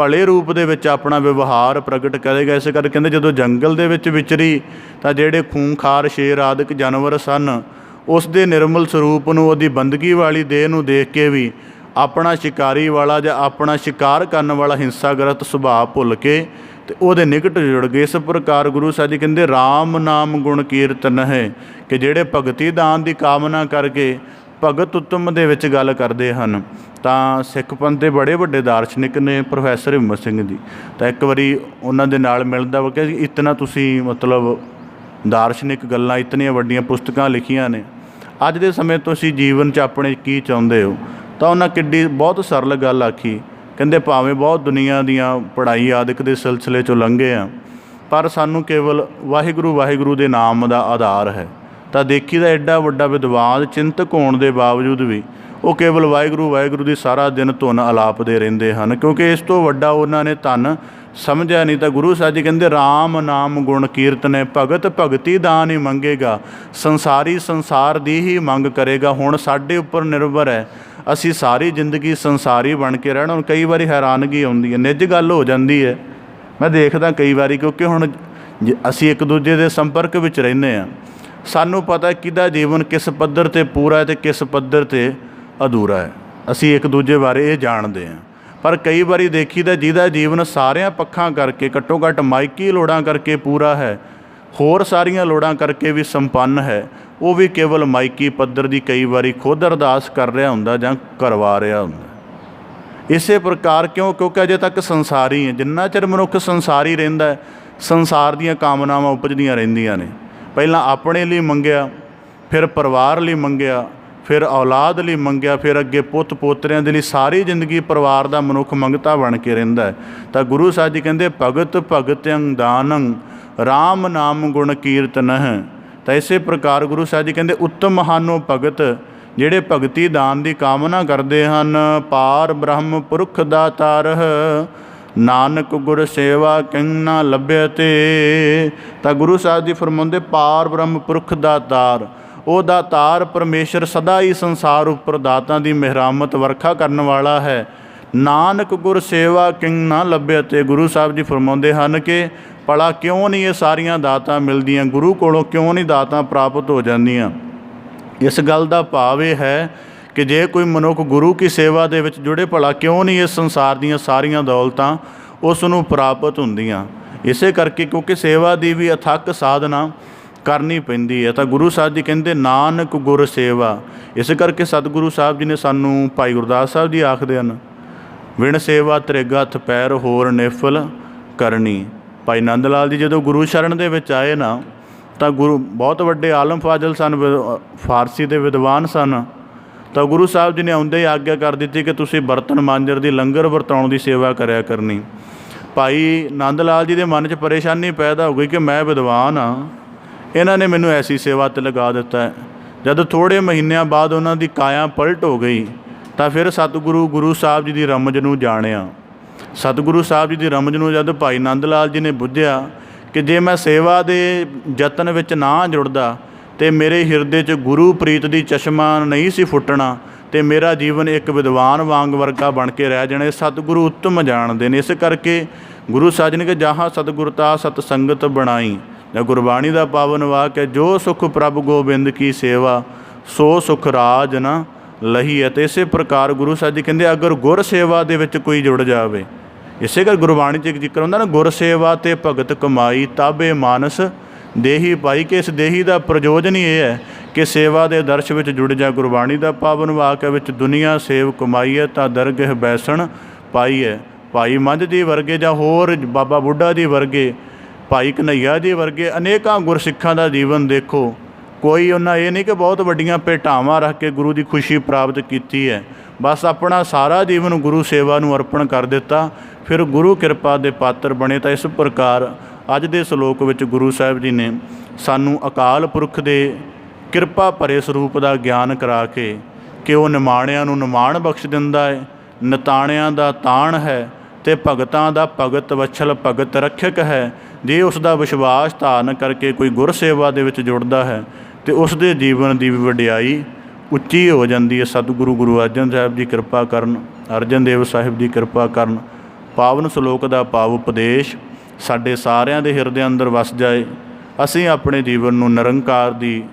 ਭਲੇ ਰੂਪ ਦੇ ਵਿੱਚ ਆਪਣਾ ਵਿਵਹਾਰ ਪ੍ਰਗਟ ਕਰੇਗਾ। ਇਸ ਕਰਕੇ ਕਹਿੰਦੇ ਜਦੋਂ ਜੰਗਲ ਦੇ ਵਿੱਚ ਵਿਚਰੀ ਤਾਂ ਜਿਹੜੇ ਖੂੰਖਾਰ ਸ਼ੇਰ ਆਦਿਕ ਜਾਨਵਰ ਸਨ, ਉਸ ਦੇ ਨਿਰਮਲ ਸਰੂਪ ਨੂੰ, ਉਹਦੀ ਬੰਦਗੀ ਵਾਲੀ ਦੇਹ ਨੂੰ ਦੇਖ ਕੇ ਵੀ ਆਪਣਾ ਸ਼ਿਕਾਰੀ ਵਾਲਾ ਜਾਂ ਆਪਣਾ ਸ਼ਿਕਾਰ ਕਰਨ ਵਾਲਾ ਹਿੰਸਾਗ੍ਰਸਤ ਸੁਭਾਅ ਭੁੱਲ ਕੇ ਤੇ ਉਹਦੇ ਨਿਕਟ ਜੁੜ ਗਏ। ਇਸ ਪ੍ਰਕਾਰ ਗੁਰੂ ਸਾਹਿਬ ਜੀ ਕਹਿੰਦੇ ਰਾਮ ਨਾਮ ਗੁਣ ਕੀਰਤਨ ਹੈ, ਕਿ ਜਿਹੜੇ ਭਗਤੀ ਦਾਨ ਦੀ ਕਾਮਨਾ ਕਰਕੇ ਭਗਤ ਉੱਤਮ ਦੇ ਵਿੱਚ ਗੱਲ ਕਰਦੇ ਹਨ। ਤਾਂ ਸਿੱਖ ਪੰਥ ਦੇ ਬੜੇ ਵੱਡੇ ਦਾਰਸ਼ਨਿਕ ਨੇ ਪ੍ਰੋਫੈਸਰ ਹਿੰਮਤ ਸਿੰਘ ਜੀ, ਤਾਂ ਇੱਕ ਵਾਰੀ ਉਹਨਾਂ ਦੇ ਨਾਲ ਮਿਲਦਾ ਵਾ ਕਿ ਇਤਨਾ ਤੁਸੀਂ ਮਤਲਬ ਦਾਰਸ਼ਨਿਕ ਗੱਲਾਂ, ਇਤਨੀਆਂ ਵੱਡੀਆਂ ਪੁਸਤਕਾਂ ਲਿਖੀਆਂ ਨੇ, ਅੱਜ ਦੇ ਸਮੇਂ ਤੁਸੀਂ ਜੀਵਨ 'ਚ ਆਪਣੇ ਕੀ ਚਾਹੁੰਦੇ ਹੋ? ਤਾਂ ਉਹਨਾਂ ਕਿੱਡੀ ਬਹੁਤ ਸਰਲ ਗੱਲ ਆਖੀ। ਕਹਿੰਦੇ ਭਾਵੇਂ ਬਹੁਤ ਦੁਨੀਆ ਦੀਆਂ ਪੜ੍ਹਾਈ ਆਦਿਕ ਦੇ ਸਿਲਸਿਲੇ 'ਚੋਂ ਲੰਘੇ ਆ, ਪਰ ਸਾਨੂੰ ਕੇਵਲ ਵਾਹਿਗੁਰੂ ਵਾਹਿਗੁਰੂ ਦੇ ਨਾਮ ਦਾ ਆਧਾਰ ਹੈ। ਤਾਂ ਦੇਖੀ ਦਾ ਐਡਾ ਵੱਡਾ ਵਿਦਵਾਨ ਚਿੰਤਕ ਹੋਣ ਦੇ ਬਾਵਜੂਦ ਵੀ ਉਹ ਕੇਵਲ ਵਾਹਿਗੁਰੂ ਵਾਹਿਗੁਰੂ ਦੀ ਸਾਰਾ ਦਿਨ ਧੁਨ ਅਲਾਪਦੇ ਰਹਿੰਦੇ ਹਨ, ਕਿਉਂਕਿ ਇਸ ਤੋਂ ਵੱਡਾ ਉਹਨਾਂ ਨੇ ਧਨ ਸਮਝਿਆ ਨਹੀਂ। ਤਾਂ ਗੁਰੂ ਸਾਹਿਬ ਜੀ ਕਹਿੰਦੇ ਰਾਮ ਨਾਮ ਗੁਣ ਕੀਰਤਨ ਭਗਤ ਭਗਤੀ ਦਾਨ ਹੀ ਮੰਗੇਗਾ, ਸੰਸਾਰੀ ਸੰਸਾਰ ਦੀ ਹੀ ਮੰਗ ਕਰੇਗਾ। ਹੁਣ ਸਾਡੇ ਉੱਪਰ ਨਿਰਭਰ ਹੈ, ਅਸੀਂ ਸਾਰੀ ਜ਼ਿੰਦਗੀ ਸੰਸਾਰੀ ਬਣ ਕੇ ਰਹਿਣਾ। ਹੁਣ ਕਈ ਵਾਰੀ ਹੈਰਾਨਗੀ ਆਉਂਦੀ ਹੈ, ਨਿੱਜ ਗੱਲ ਹੋ ਜਾਂਦੀ ਹੈ, ਮੈਂ ਦੇਖਦਾ ਕਈ ਵਾਰੀ, ਕਿਉਂਕਿ ਹੁਣ ਅਸੀਂ ਇੱਕ ਦੂਜੇ ਦੇ ਸੰਪਰਕ ਵਿੱਚ ਰਹਿੰਦੇ ਹਾਂ, ਸਾਨੂੰ ਪਤਾ ਕਿਹਦਾ ਜੀਵਨ ਕਿਸ ਪੱਧਰ 'ਤੇ ਪੂਰਾ ਹੈ ਅਤੇ ਕਿਸ ਪੱਧਰ 'ਤੇ ਅਧੂਰਾ ਹੈ, ਅਸੀਂ ਇੱਕ ਦੂਜੇ ਬਾਰੇ ਇਹ ਜਾਣਦੇ ਹਾਂ। ਪਰ ਕਈ ਵਾਰੀ ਦੇਖੀਦਾ ਜਿਹਦਾ ਜੀਵਨ ਸਾਰਿਆਂ ਪੱਖਾਂ ਕਰਕੇ, ਘੱਟੋ ਘੱਟ ਮਾਇਕੀ ਲੋੜਾਂ ਕਰਕੇ ਪੂਰਾ ਹੈ, ਹੋਰ ਸਾਰੀਆਂ ਲੋੜਾਂ ਕਰਕੇ ਵੀ ਸੰਪੰਨ ਹੈ, ਉਹ ਵੀ ਕੇਵਲ ਮਾਇਕੀ ਪੱਧਰ ਦੀ ਕਈ ਵਾਰੀ ਖੁਦ ਅਰਦਾਸ ਕਰ ਰਿਹਾ ਹੁੰਦਾ ਜਾਂ ਕਰਵਾ ਰਿਹਾ ਹੁੰਦਾ। ਇਸੇ ਪ੍ਰਕਾਰ ਕਿਉਂਕਿ ਅਜੇ ਤੱਕ ਸੰਸਾਰੀ ਹੈ। ਜਿੰਨਾ ਚਿਰ ਮਨੁੱਖ ਸੰਸਾਰੀ ਰਹਿੰਦਾ ਹੈ, ਸੰਸਾਰ ਦੀਆਂ ਕਾਮਨਾਵਾਂ ਉਪਜਦੀਆਂ ਰਹਿੰਦੀਆਂ ਨੇ। ਪਹਿਲਾਂ ਆਪਣੇ ਲਈ ਮੰਗਿਆ, ਫਿਰ ਪਰਿਵਾਰ ਲਈ ਮੰਗਿਆ, ਫਿਰ ਔਲਾਦ ਲਈ ਮੰਗਿਆ, ਫਿਰ ਅੱਗੇ ਪੁੱਤ ਪੋਤਰਿਆਂ ਦੇ ਲਈ। ਸਾਰੀ ਜ਼ਿੰਦਗੀ ਪਰਿਵਾਰ ਦਾ ਮਨੁੱਖ ਮੰਗਤਾ ਬਣ ਕੇ ਰਹਿੰਦਾ ਹੈ। ਤਾਂ ਗੁਰੂ ਸਾਹਿਬ ਜੀ ਕਹਿੰਦੇ ਭਗਤ ਭਗਤੰ ਦਾਨੰ ਰਾਮ ਨਾਮ ਗੁਣ ਕੀਰਤਨ ਹੈ। ਤਾਂ ਇਸੇ ਪ੍ਰਕਾਰ ਗੁਰੂ ਸਾਹਿਬ ਜੀ ਕਹਿੰਦੇ ਉੱਤਮ ਹਨ ਉਹ ਭਗਤ ਜਿਹੜੇ ਭਗਤੀ ਦਾਨ ਦੀ ਕਾਮਨਾ ਕਰਦੇ ਹਨ। ਪਾਰ ਬ੍ਰਹਮ ਪੁਰਖ ਦਾਤਾਰ ਨਾਨਕ ਗੁਰ ਸੇਵਾ ਕਿੰ ਨਾ ਲੱਭਿਅਤੇ। ਤਾਂ ਗੁਰੂ ਸਾਹਿਬ ਜੀ ਫਰਮਾਉਂਦੇ ਪਾਰ ਬ੍ਰਹਮ ਪੁਰਖ ਦਾਤਾਰ, ਉਹ ਦਾਤਾਰ ਪਰਮੇਸ਼ਰ ਸਦਾ ਹੀ ਸੰਸਾਰ ਉੱਪਰ ਦਾਤਾਂ ਦੀ ਮਿਹਰਾਮਤ ਵਰਖਾ ਕਰਨ ਵਾਲਾ ਹੈ। ਨਾਨਕ ਗੁਰ ਸੇਵਾ ਕਿੰ ਨਾ ਲੱਭਿਅਤੇ। ਗੁਰੂ ਸਾਹਿਬ ਜੀ ਫਰਮਾਉਂਦੇ ਹਨ ਕਿ ਭਲਾ ਕਿਉਂ ਨਹੀਂ ਇਹ ਸਾਰੀਆਂ ਦਾਤਾਂ ਮਿਲਦੀਆਂ, ਗੁਰੂ ਕੋਲੋਂ ਕਿਉਂ ਨਹੀਂ ਦਾਤਾਂ ਪ੍ਰਾਪਤ ਹੋ ਜਾਂਦੀਆਂ। ਇਸ ਗੱਲ ਦਾ ਭਾਵ ਇਹ ਹੈ ਕਿ ਜੇ ਕੋਈ ਮਨੁੱਖ ਗੁਰੂ ਕੀ ਸੇਵਾ ਦੇ ਵਿੱਚ ਜੁੜੇ, ਭਲਾ ਕਿਉਂ ਨਹੀਂ ਇਸ ਸੰਸਾਰ ਦੀਆਂ ਸਾਰੀਆਂ ਦੌਲਤਾਂ ਉਸ ਨੂੰ ਪ੍ਰਾਪਤ ਹੁੰਦੀਆਂ। ਇਸੇ ਕਰਕੇ ਕਿਉਂਕਿ ਸੇਵਾ ਦੀ ਵੀ ਅਥੱਕ ਸਾਧਨਾ ਕਰਨੀ ਪੈਂਦੀ ਹੈ। ਤਾਂ ਗੁਰੂ ਸਾਹਿਬ ਜੀ ਕਹਿੰਦੇ ਨਾਨਕ ਗੁਰ ਸੇਵਾ। ਇਸ ਕਰਕੇ ਸਤਿਗੁਰੂ ਸਾਹਿਬ ਜੀ ਨੇ ਸਾਨੂੰ, ਭਾਈ ਗੁਰਦਾਸ ਸਾਹਿਬ ਜੀ ਆਖਦੇ ਹਨ, ਵਿਣ ਸੇਵਾ ਤ੍ਰਿਗ ਹੱਥ ਪੈਰ ਹੋਰ ਨਿਫਲ ਕਰਨੀ। ਭਾਈ ਨੰਦ ਲਾਲ ਜੀ ਜਦੋਂ ਗੁਰੂ ਸ਼ਰਨ ਦੇ ਵਿੱਚ ਆਏ ਨਾ, ਤਾਂ ਗੁਰੂ ਬਹੁਤ ਵੱਡੇ ਆਲਮ ਫਾਜ਼ਲ ਸਨ, ਫਾਰਸੀ ਦੇ ਵਿਦਵਾਨ ਸਨ। ਤਾਂ ਗੁਰੂ ਸਾਹਿਬ ਜੀ ਨੇ ਆਉਂਦੇ ਹੀ ਆਗਿਆ ਕਰ ਦਿੱਤੀ ਕਿ ਤੁਸੀਂ ਬਰਤਨ ਮਾਂਜਣ ਦੀ, ਲੰਗਰ ਵਰਤਾਉਣ ਦੀ ਸੇਵਾ ਕਰਿਆ ਕਰਨੀ। ਭਾਈ ਨੰਦ ਲਾਲ ਜੀ ਦੇ ਮਨ 'ਚ ਪਰੇਸ਼ਾਨੀ ਪੈਦਾ ਹੋ ਗਈ ਕਿ ਮੈਂ ਵਿਦਵਾਨ ਹਾਂ, ਇਹਨਾਂ ਨੇ ਮੈਨੂੰ ਐਸੀ ਸੇਵਾ 'ਤੇ ਲਗਾ ਦਿੱਤਾ ਹੈ। ਜਦ ਥੋੜ੍ਹੇ ਮਹੀਨਿਆਂ ਬਾਅਦ ਉਹਨਾਂ ਦੀ ਕਾਇਆ ਪਲਟ ਹੋ ਗਈ, ਤਾਂ ਫਿਰ ਸਤਿਗੁਰੂ ਗੁਰੂ ਸਾਹਿਬ ਜੀ ਦੀ ਰਮਜ ਨੂੰ ਜਾਣਿਆ। ਸਤਿਗੁਰੂ ਸਾਹਿਬ ਜੀ ਦੀ ਰਮਜ ਨੂੰ ਜਦ ਭਾਈ ਨੰਦ ਲਾਲ ਜੀ ਨੇ ਬੁੱਝਿਆ ਕਿ ਜੇ ਮੈਂ ਸੇਵਾ ਦੇ ਯਤਨ ਵਿੱਚ ਨਾ ਜੁੜਦਾ ਅਤੇ ਮੇਰੇ ਹਿਰਦੇ 'ਚ ਗੁਰੂ ਪ੍ਰੀਤ ਦੀ ਚਸ਼ਮਾ ਨਹੀਂ ਸੀ ਫੁੱਟਣਾ, ਅਤੇ ਮੇਰਾ ਜੀਵਨ ਇੱਕ ਵਿਦਵਾਨ ਵਾਂਗ ਵਰਗਾ ਬਣ ਕੇ ਰਹਿ ਜਾਣਾ। ਸਤਿਗੁਰੂ ਉੱਤਮ ਜਾਣਦੇ ਨੇ। ਇਸ ਕਰਕੇ ਗੁਰੂ ਸਾਹਿਬ ਜੀ ਨੇ ਕਿ ਜਹਾਂ ਸਤਿਗੁਰਤਾ ਸਤ ਸੰਗਤ ਬਣਾਈ, ਜਾਂ ਗੁਰਬਾਣੀ ਦਾ ਪਾਵਨ ਵਾਕ ਹੈ, ਜੋ ਸੁਖ ਪ੍ਰਭ ਗੋਬਿੰਦ ਕੀ ਸੇਵਾ ਸੋ ਸੁਖ ਰਾਜ ਨਾ ਲਹੀ ਹੈ। ਅਤੇ ਇਸੇ ਪ੍ਰਕਾਰ ਗੁਰੂ ਸਾਹਿਬ ਜੀ ਕਹਿੰਦੇ ਅਗਰ ਗੁਰ ਸੇਵਾ ਦੇ ਵਿੱਚ ਕੋਈ ਜੁੜ ਜਾਵੇ, ਇਸੇ ਕਰ ਗੁਰਬਾਣੀ 'ਚ ਇੱਕ ਜ਼ਿਕਰ ਹੁੰਦਾ ਨਾ, ਗੁਰ ਸੇਵਾ ਤੇ ਭਗਤ ਕਮਾਈ ਤਾਬੇ ਮਾਨਸ ਦੇਹੀ ਪਾਈ, ਕਿ ਇਸ ਦੇਹੀ ਦਾ ਪ੍ਰਯੋਜਨ ਹੀ ਇਹ ਹੈ ਕਿ ਸੇਵਾ ਦੇ ਦਰਸ਼ ਵਿੱਚ ਜੁੜ ਜਾ। ਗੁਰਬਾਣੀ ਦਾ ਪਾਵਨ ਵਾਕ ਵਿੱਚ ਦੁਨੀਆ ਸੇਵ ਕਮਾਈ ਹੈ ਤਾਂ ਦਰਗਹਿ ਬੈਸਣ ਪਾਈ ਹੈ। ਭਾਈ ਮੰਝ ਜੀ ਵਰਗੇ ਜਾਂ ਹੋਰ ਬਾਬਾ ਬੁੱਢਾ ਜੀ ਵਰਗੇ, ਭਾਈ ਕਨ੍ਹਈਆ ਜੀ ਵਰਗੇ ਅਨੇਕਾਂ ਗੁਰਸਿੱਖਾਂ ਦਾ ਜੀਵਨ ਦੇਖੋ। ਕੋਈ ਉਹਨਾਂ ਇਹ ਨਹੀਂ ਕਿ ਬਹੁਤ ਵੱਡੀਆਂ ਭੇਟਾਵਾਂ ਰੱਖ ਕੇ ਗੁਰੂ ਦੀ ਖੁਸ਼ੀ ਪ੍ਰਾਪਤ ਕੀਤੀ ਹੈ, ਬਸ ਆਪਣਾ ਸਾਰਾ ਜੀਵਨ ਗੁਰੂ ਸੇਵਾ ਨੂੰ ਅਰਪਣ ਕਰ ਦਿੱਤਾ, ਫਿਰ ਗੁਰੂ ਕਿਰਪਾ ਦੇ ਪਾਤਰ ਬਣੇ। ਤਾਂ ਇਸ ਪ੍ਰਕਾਰ ਅੱਜ ਦੇ ਸ਼ਲੋਕ ਵਿੱਚ ਗੁਰੂ ਸਾਹਿਬ ਜੀ ਨੇ ਸਾਨੂੰ ਅਕਾਲ ਪੁਰਖ ਦੇ ਕਿਰਪਾ ਭਰੇ ਸਰੂਪ ਦਾ ਗਿਆਨ ਕਰਾ ਕੇ ਕਿ ਉਹ ਨਿਮਾਣਿਆਂ ਨੂੰ ਨਿਮਾਣ ਬਖਸ਼ ਦਿੰਦਾ ਹੈ, ਨਿਤਾਣਿਆਂ ਦਾ ਤਾਣ ਹੈ ਅਤੇ ਭਗਤਾਂ ਦਾ ਭਗਤ ਵਛਲ ਭਗਤ ਰੱਖਿਅਕ ਹੈ। ਜੇ ਉਸ ਦਾ ਵਿਸ਼ਵਾਸ ਧਾਰਨ ਕਰਕੇ ਕੋਈ ਗੁਰ ਸੇਵਾ ਦੇ ਵਿੱਚ ਜੁੜਦਾ ਹੈ ਅਤੇ ਉਸ ਦੇ ਜੀਵਨ ਦੀ ਵਡਿਆਈ ਉੱਚੀ ਹੋ ਜਾਂਦੀ ਹੈ। ਸਤਿਗੁਰੂ ਗੁਰੂ ਅਰਜਨ ਸਾਹਿਬ ਜੀ ਕਿਰਪਾ ਕਰਨ, ਅਰਜਨ ਦੇਵ ਸਾਹਿਬ ਜੀ ਕਿਰਪਾ ਕਰਨ, ਪਾਵਨ ਸ਼ਲੋਕ ਦਾ ਭਾਵ ਉਪਦੇਸ਼ ਸਾਡੇ ਸਾਰਿਆਂ ਦੇ ਹਿਰਦੇ ਅੰਦਰ ਵਸ ਜਾਏ। ਅਸੀਂ ਆਪਣੇ ਜੀਵਨ ਨੂੰ ਨਿਰੰਕਾਰ ਦੀ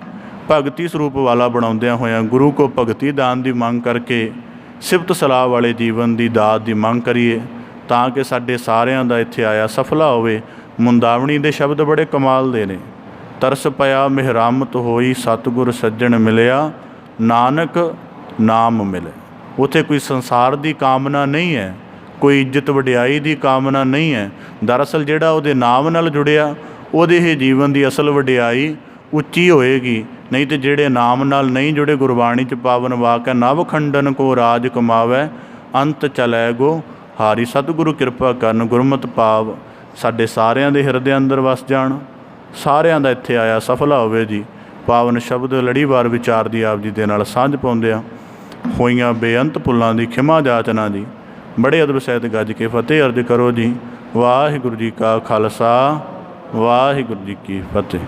ਭਗਤੀ ਸਰੂਪ ਵਾਲਾ ਬਣਾਉਂਦਿਆਂ ਹੋਇਆਂ ਗੁਰੂ ਕੋ ਭਗਤੀ ਦਾਨ ਦੀ ਮੰਗ ਕਰਕੇ ਸਿਫਤ ਸਲਾਹ ਵਾਲੇ ਜੀਵਨ ਦੀ ਦਾਤ ਦੀ ਮੰਗ ਕਰੀਏ, ਤਾਂ ਕਿ ਸਾਡੇ ਸਾਰਿਆਂ ਦਾ ਇੱਥੇ ਆਇਆ ਸਫਲਾ ਹੋਵੇ। ਮੁੰਦਾਵਣੀ ਦੇ ਸ਼ਬਦ ਬੜੇ ਕਮਾਲ ਦੇ ਨੇ। ਤਰਸ ਪਿਆ ਮਿਹਰਾਮਤ ਹੋਈ, ਸਤਿਗੁਰ ਸੱਜਣ ਮਿਲਿਆ, ਨਾਨਕ ਨਾਮ ਮਿਲੇ। ਉੱਥੇ ਕੋਈ ਸੰਸਾਰ ਦੀ ਕਾਮਨਾ ਨਹੀਂ ਹੈ, ਕੋਈ ਇੱਜ਼ਤ ਵਡਿਆਈ ਦੀ ਕਾਮਨਾ ਨਹੀਂ ਹੈ। ਦਰਅਸਲ ਜਿਹੜਾ ਉਹਦੇ ਨਾਮ ਨਾਲ ਜੁੜਿਆ ਉਹਦੇ ਹੀ ਜੀਵਨ ਦੀ ਅਸਲ ਵਡਿਆਈ ਉੱਚੀ ਹੋਏਗੀ। ਨਹੀਂ ਤਾਂ ਜਿਹੜੇ ਨਾਮ ਨਾਲ ਨਹੀਂ ਜੁੜੇ, ਗੁਰਬਾਣੀ 'ਚ ਪਾਵਨ ਵਾਕ ਹੈ, ਨਵ ਖੰਡਨ ਕੋ ਰਾਜ ਕਮਾਵੈ, ਅੰਤ ਚਲੈ ਗੋ ਹਾਰੀ। ਸਤਿਗੁਰੂ ਕਿਰਪਾ ਕਰਨ, ਗੁਰਮਤਿ ਭਾਵ ਸਾਡੇ ਸਾਰਿਆਂ ਦੇ ਹਿਰਦੇ ਅੰਦਰ ਵਸ ਜਾਣ, ਸਾਰਿਆਂ ਦਾ ਇੱਥੇ ਆਇਆ ਸਫਲਾ ਹੋਵੇ ਜੀ। ਪਾਵਨ ਸ਼ਬਦ ਲੜੀਵਾਰ ਵਿਚਾਰ ਦੀ ਆਪ ਜੀ ਦੇ ਨਾਲ ਸਾਂਝ ਪਾਉਂਦਿਆਂ ਹੋਈਆਂ ਬੇਅੰਤ ਭੁੱਲਾਂ ਦੀ ਖਿਮਾ ਜਾਚਨਾ ਜੀ। ਬੜੇ ਅਦਬ ਸਹਿਤ ਗੱਜ ਕੇ ਫਤਿਹ ਅਰਜ਼ ਕਰੋ ਜੀ। ਵਾਹਿਗੁਰੂ ਜੀ ਕਾ ਖਾਲਸਾ, ਵਾਹਿਗੁਰੂ ਜੀ ਕੀ ਫਤਿਹ।